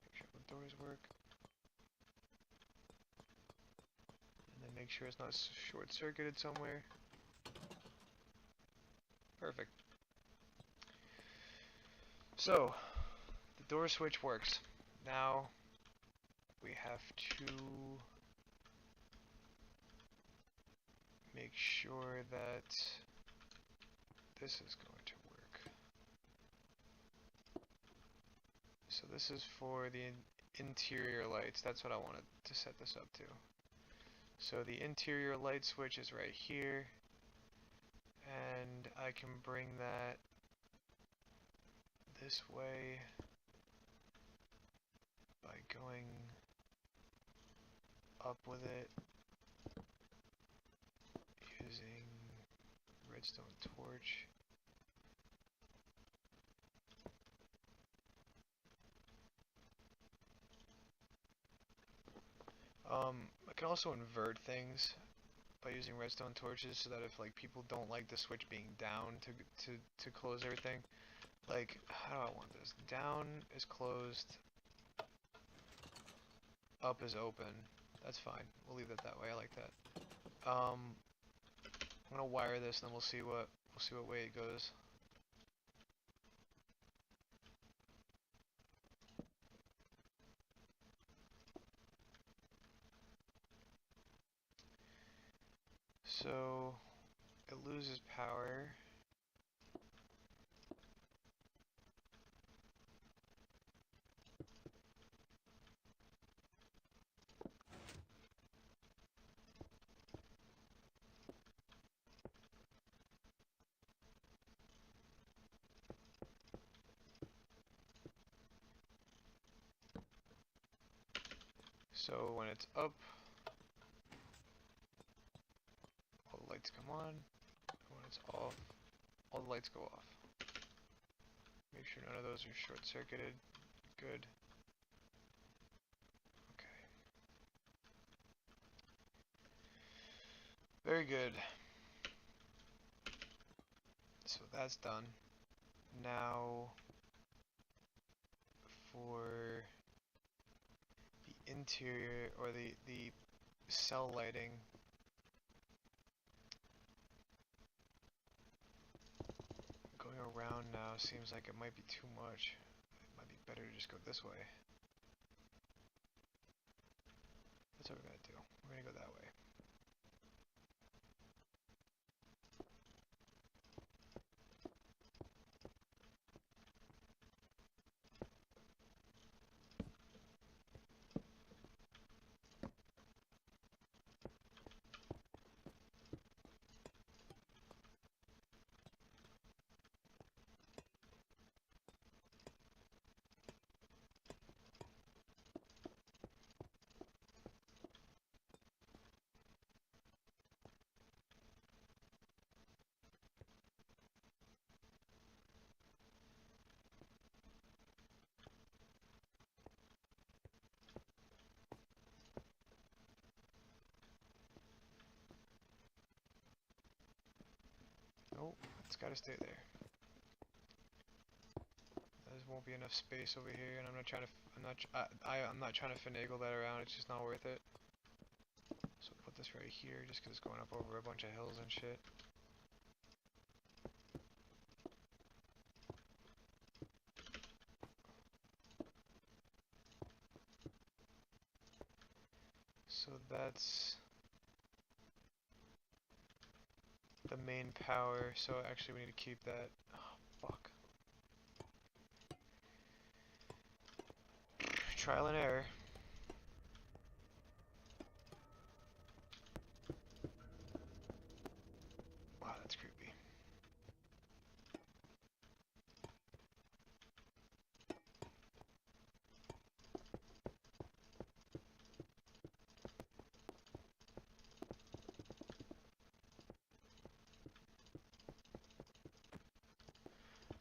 A: Make sure the doors work. And then make sure it's not short-circuited somewhere. Perfect. So, the door switch works. Now, we have to make sure that this is going to work. So this is for the interior lights. That's what I wanted to set this up to. So the interior light switch is right here, and I can bring that this way by going up with it using redstone torch. I can also invert things by using redstone torches so that if like people don't like the switch being down to close everything, like how do I want this? Down is closed, up is open. That's fine. We'll leave it that way. I like that. I'm gonna wire this and then we'll see what way it goes. So it loses power. So when it's up, all the lights come on. When it's off, all the lights go off. Make sure none of those are short-circuited. Good. Okay. Very good. So that's done. Now for the interior or the cell lighting. Going around now seems like it might be too much. It might be better to just go this way. That's what we're gonna do. We're gonna go that way. Nope, it's gotta stay there. There won't be enough space over here, and I'm not trying to. I'm not trying to finagle that around. It's just not worth it. So put this right here, just because it's going up over a bunch of hills and shit. So that's the main power. So actually, we need to keep that. Oh, fuck. Trial and error. Wow, that's creepy.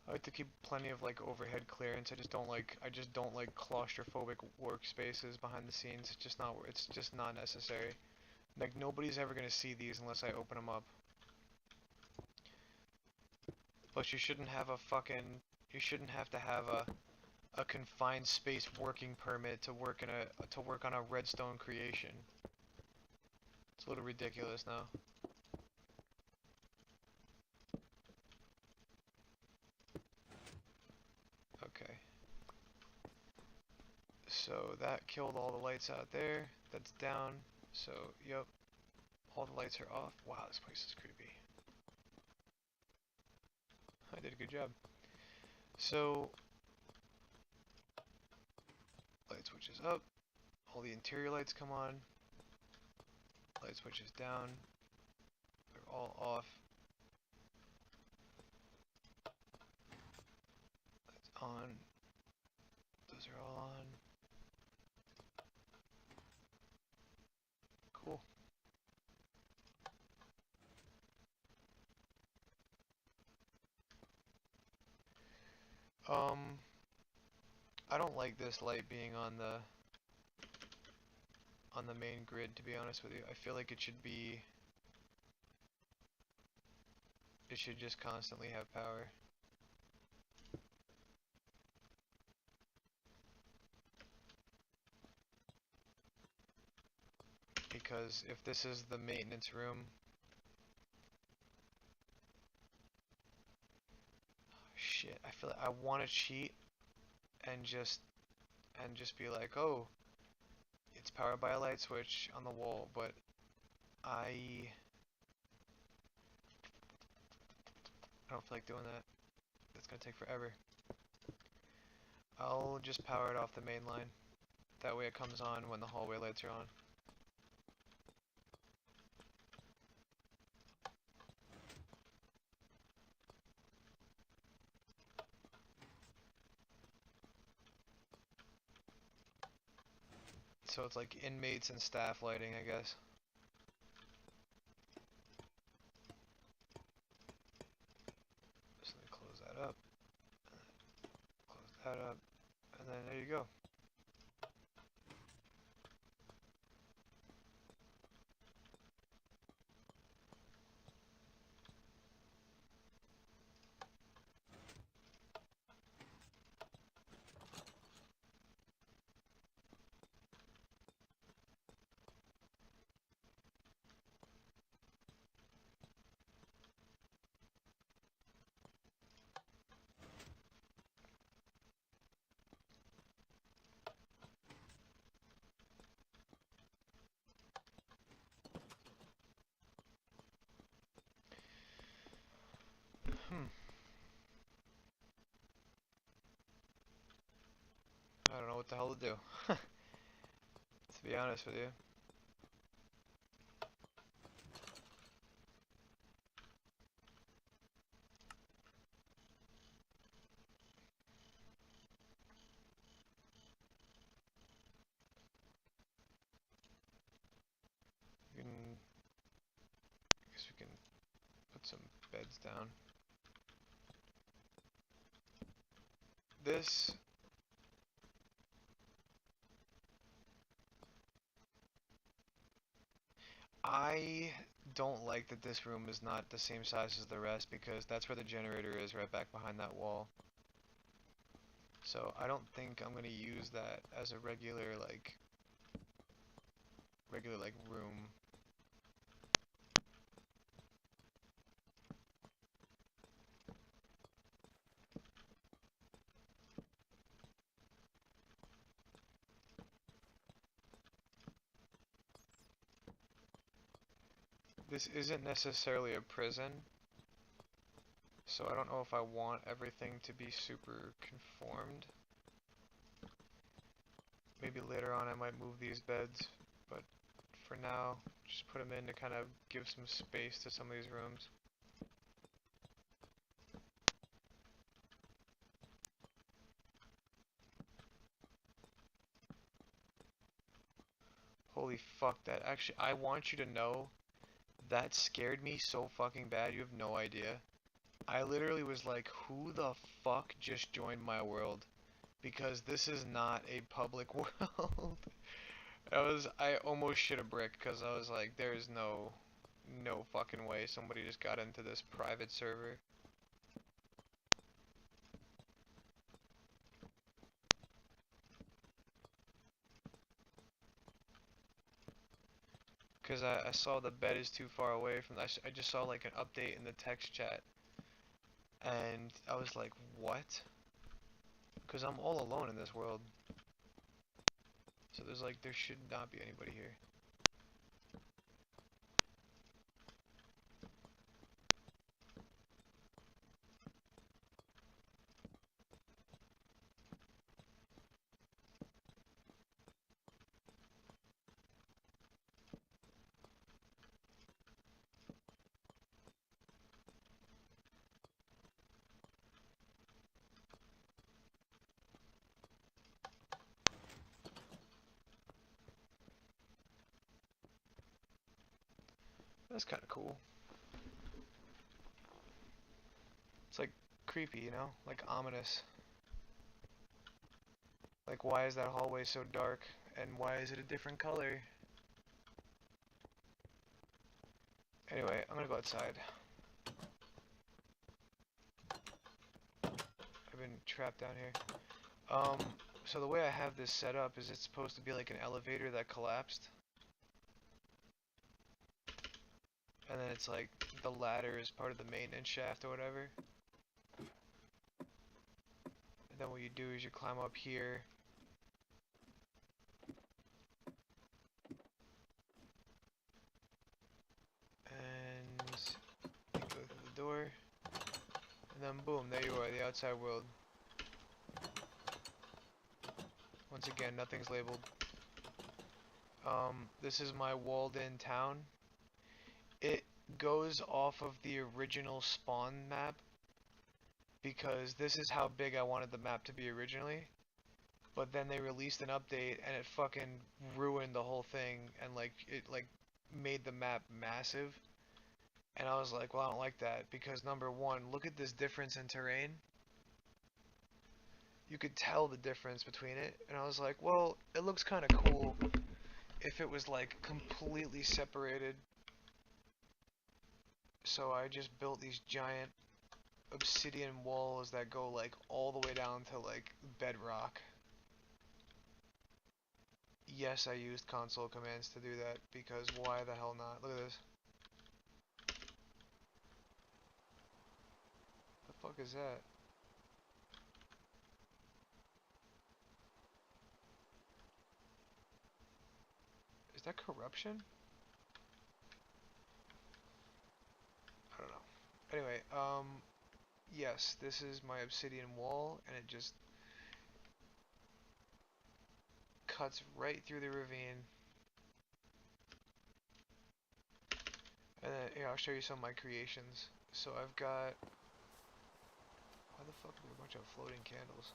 A: I like to keep plenty of like overhead clearance. I just don't like claustrophobic workspaces behind the scenes. It's just not necessary. Like nobody's ever gonna see these unless I open them up. Plus you shouldn't have to have a confined space working permit to work on a redstone creation. It's a little ridiculous now. Okay. So that killed all the lights out there. That's down. So, yep. All the lights are off. Wow, this place is creepy. I did a good job. So, light switches up. All the interior lights come on. Light switches down. They're all off. Lights on. Those are all on. Cool. I don't like this light being on the main grid, to be honest with you. I feel like it should just constantly have power. Because if this is the maintenance room, shit, I feel like I want to cheat and just be like, oh, it's powered by a light switch on the wall, but I don't feel like doing that. That's gonna take forever. I'll just power it off the main line. That way it comes on when the hallway lights are on. So it's like inmates and staff lighting, I guess. So let me close that up. Close that up. And then there you go. I don't know what the hell to do. To be honest with you. I guess we can put some beds down. This I don't like that this room is not the same size as the rest because that's where the generator is, right back behind that wall. So I don't think I'm gonna use that as a regular room. This isn't necessarily a prison, so I don't know if I want everything to be super conformed. Maybe later on I might move these beds, but for now, just put them in to kind of give some space to some of these rooms. Holy fuck, that actually, I want you to know, that scared me so fucking bad, you have no idea. I literally was like, who the fuck just joined my world? Because this is not a public world. I almost shit a brick because I was like, there's no fucking way somebody just got into this private server. Because I saw the bed is too far away from, I just saw like an update in the text chat. And I was like, what? Because I'm all alone in this world. So there should not be anybody here. That's kind of cool. It's like creepy, you know? Like ominous. Like, why is that hallway so dark? And why is it a different color? Anyway, I'm gonna go outside. I've been trapped down here. So the way I have this set up is it's supposed to be like an elevator that collapsed. And then it's like the ladder is part of the maintenance shaft or whatever. And then what you do is you climb up here. And you go through the door. then boom, there you are, the outside world. Once again, nothing's labeled. This is my walled-in town. It goes off of the original spawn map because this is how big I wanted the map to be originally. But then they released an update and it fucking ruined the whole thing and like it like made the map massive. And I was like, well, I don't like that because number one, look at this difference in terrain. You could tell the difference between it. And I was like, well, it looks kind of cool if it was like completely separated. So I just built these giant obsidian walls that go like all the way down to like bedrock. Yes, I used console commands to do that because why the hell not? Look at this. The fuck is that? Is that corruption? I don't know. Anyway, yes, this is my obsidian wall, and it just cuts right through the ravine. And then, here, I'll show you some of my creations. So I've got... Why the fuck are there a bunch of floating candles?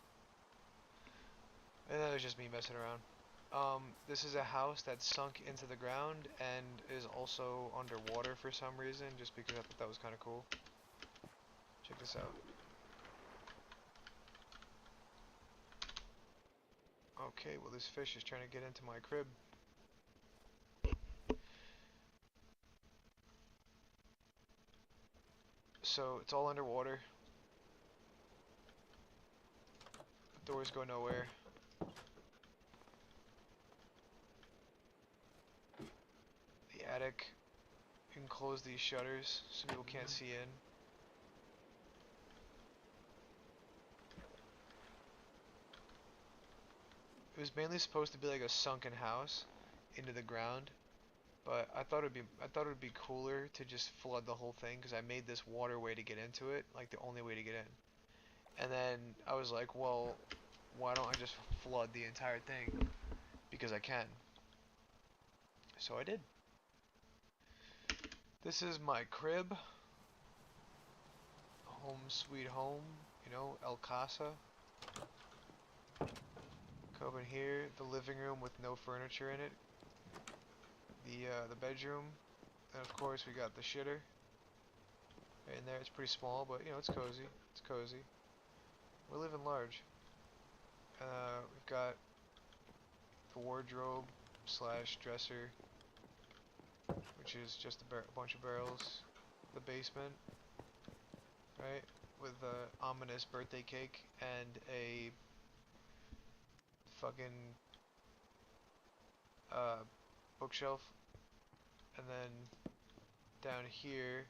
A: And that was just me messing around. This is a house that's sunk into the ground and is also underwater for some reason, just because I thought that was kind of cool. Check this out. Okay, well this fish is trying to get into my crib. So it's all underwater. The doors go nowhere. The attic, you can close these shutters so people can't see in. It was mainly supposed to be like a sunken house into the ground, but I thought it would be cooler to just flood the whole thing because I made this waterway to get into it, like the only way to get in. And then I was like, well, why don't I just flood the entire thing? Because I can. So I did. This is my crib. Home sweet home, you know, El Casa. Come in here, the living room with no furniture in it. The bedroom, and of course we got the shitter. Right in there, it's pretty small, but you know, it's cozy. It's cozy. We're living large. We've got the wardrobe slash dresser, which is just a bunch of barrels. The basement, right, with the ominous birthday cake and a fucking bookshelf. And then down here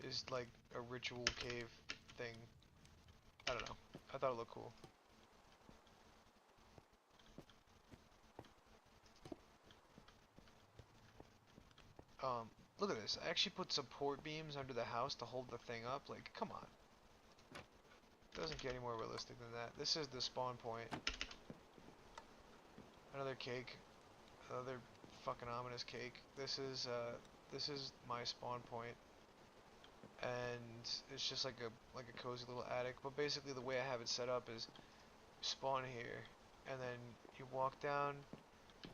A: is like a ritual cave thing. I don't know. I thought it looked cool. Look at this. I actually put support beams under the house to hold the thing up. Like, come on. Doesn't get any more realistic than that. This is the spawn point. Another cake. Another fucking ominous cake. This is my spawn point. And it's just like a cozy little attic. But basically the way I have it set up is spawn here, and then you walk down,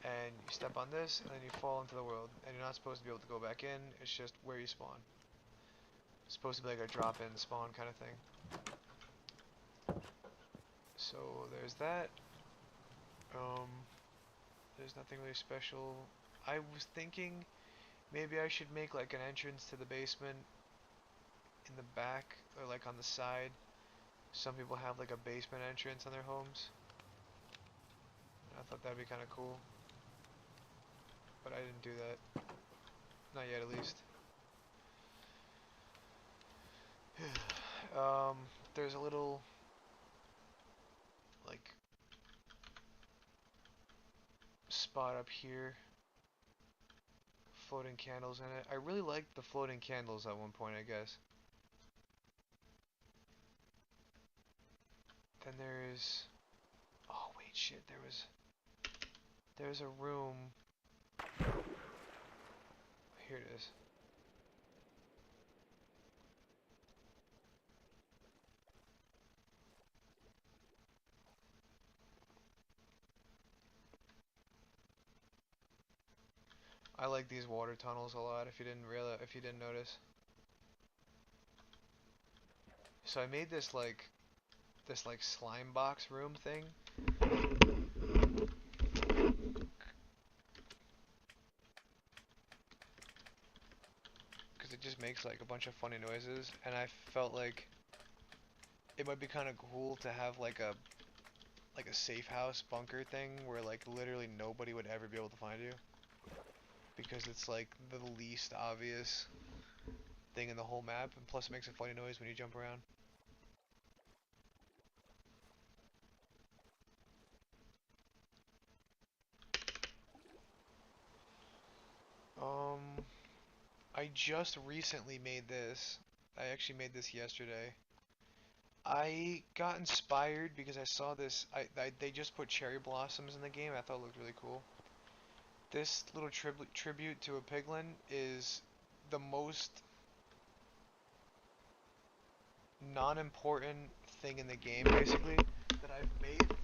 A: and you step on this, and then you fall into the world. And you're not supposed to be able to go back in. It's just where you spawn. It's supposed to be like a drop-in spawn kind of thing. So there's that. There's nothing really special. I was thinking maybe I should make like an entrance to the basement in the back or like on the side. Some people have like a basement entrance on their homes. I thought that'd be kind of cool. But I didn't do that. Not yet, at least. There's a little like spot up here. Floating candles in it. I really liked the floating candles at one point, I guess. then there's... Oh, wait, shit, there's a room... Here it is. I like these water tunnels a lot, if you didn't notice. So I made this like slime box room thing. Because it just makes like a bunch of funny noises, and I felt like it might be kind of cool to have like a safe house bunker thing where like literally nobody would ever be able to find you. Because it's like the least obvious thing in the whole map, and plus it makes a funny noise when you jump around. I just recently made this. I actually made this yesterday. I got inspired because I saw this. They just put cherry blossoms in the game. I thought it looked really cool. This little tribute to a piglin is the most non-important thing in the game, basically, that I've made.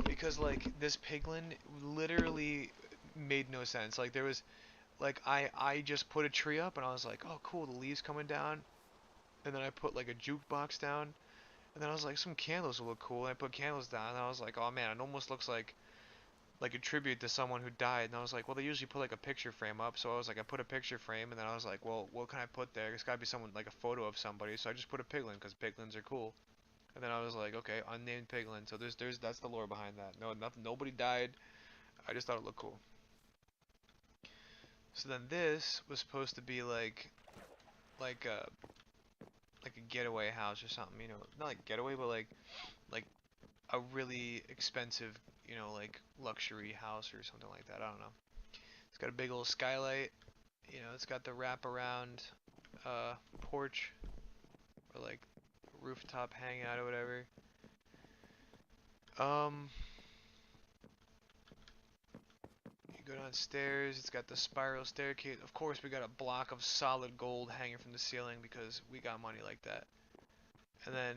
A: Because like this piglin literally made no sense. Like there was like I just put a tree up and I was like, oh cool, the leaves coming down, and then I put like a jukebox down, and then I was like, some candles will look cool, and I put candles down, and I was like, oh man, it almost looks like a tribute to someone who died. And I was like, well, they usually put like a picture frame up, so I was like, I put a picture frame, and then I was like, well, what can I put there? It's gotta be someone, like a photo of somebody, so I just put a piglin because piglins are cool. And then I was like, okay, unnamed piglin. So there's that's the lore behind that. No, nothing, nobody died. I just thought it looked cool. So then this was supposed to be like a like a getaway house or something, you know, not like getaway, but like a really expensive, you know, like luxury house or something like that. I don't know. It's got a big old skylight. You know, it's got the wraparound porch or like rooftop hangout or whatever. Um, you go downstairs. It's got the spiral staircase. Of course, we got a block of solid gold hanging from the ceiling because we got money like that. And then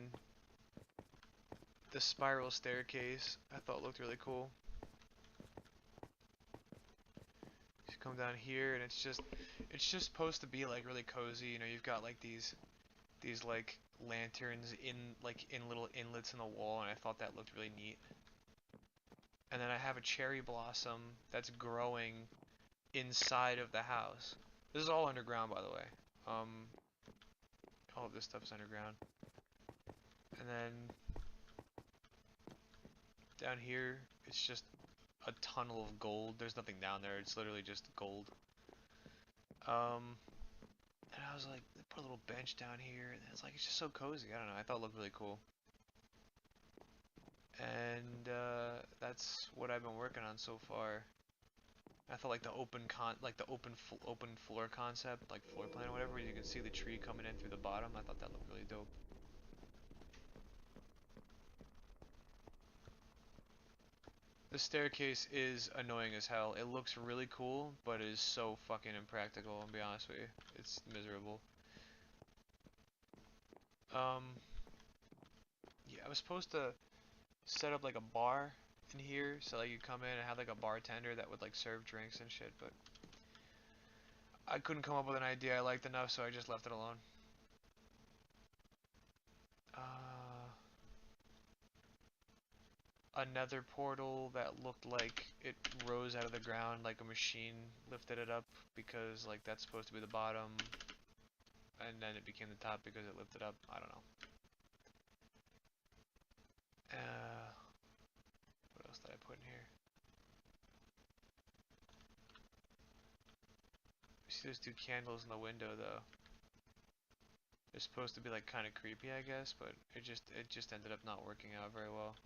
A: the spiral staircase I thought looked really cool. You come down here and it's just supposed to be like really cozy. You know, you've got like these like lanterns in little inlets in the wall, and I thought that looked really neat. And then I have a cherry blossom that's growing inside of the house. This is all underground, by the way. All of this stuff's underground. And then down here, it's just a tunnel of gold. There's nothing down there. It's literally just gold. And I was like, they put a little bench down here, and it's like, it's just so cozy. I don't know. I thought it looked really cool. And that's what I've been working on so far. I thought like the open floor concept, like floor plan or whatever, where you can see the tree coming in through the bottom. I thought that looked really dope. The staircase is annoying as hell. It looks really cool, but it is so fucking impractical, I'll be honest with you. It's miserable. Yeah, I was supposed to set up like a bar in here, so like you come in and have like a bartender that would like serve drinks and shit, but I couldn't come up with an idea I liked enough, so I just left it alone. Another portal that looked like it rose out of the ground like a machine lifted it up, because like that's supposed to be the bottom, and then it became the top because it lifted up. I don't know. What else did I put in here? You see those two candles in the window though. They're supposed to be like kind of creepy, I guess, but it just ended up not working out very well.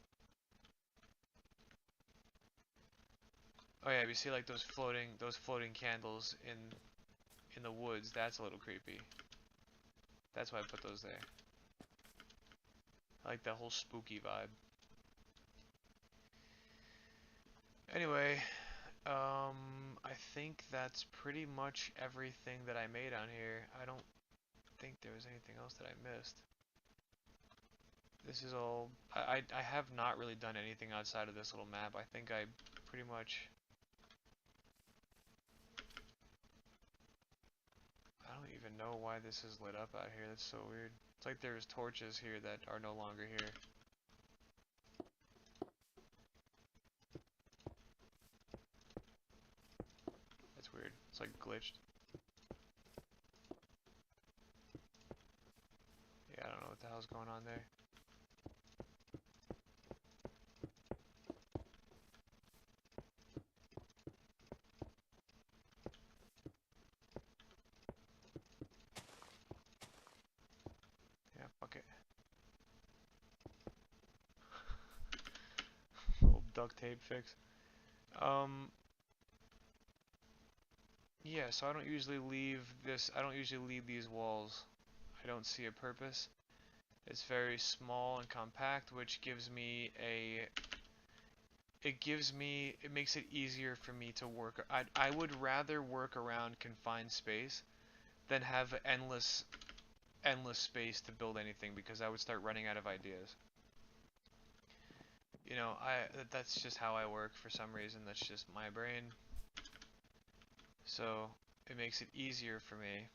A: Oh yeah, you see like those floating candles in the woods. That's a little creepy. That's why I put those there. I like that whole spooky vibe. Anyway, I think that's pretty much everything that I made on here. I don't think there was anything else that I missed. This is all, I have not really done anything outside of this little map. I think I pretty much, I don't even know why this is lit up out here. That's so weird. It's like there's torches here that are no longer here. That's weird. It's like glitched. Yeah, I don't know what the hell's going on there. Yeah, fuck it. Little duct tape fix. Yeah, so I don't usually leave this, I don't usually leave these walls. I don't see a purpose. It's very small and compact, which gives me it makes it easier for me to work. I would rather work around confined space than have endless space to build anything, because I would start running out of ideas. You know, that's just how I work for some reason. That's just my brain. So it makes it easier for me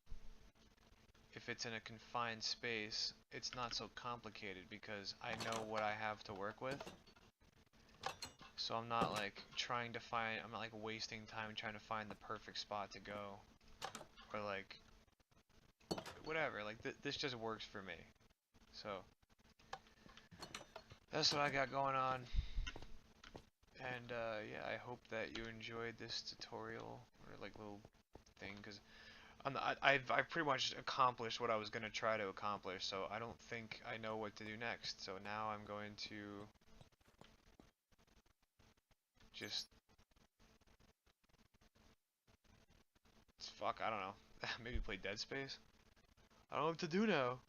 A: if it's in a confined space. It's not so complicated because I know what I have to work with. So I'm not like I'm not like wasting time trying to find the perfect spot to go, or like whatever. Like this just works for me. So that's what I got going on. And yeah, I hope that you enjoyed this tutorial or like little thing, because I've pretty much accomplished what I was gonna try to accomplish. So I don't think I know what to do next. So now I'm going to just fuck. I don't know. Maybe play Dead Space. I don't know what to do now.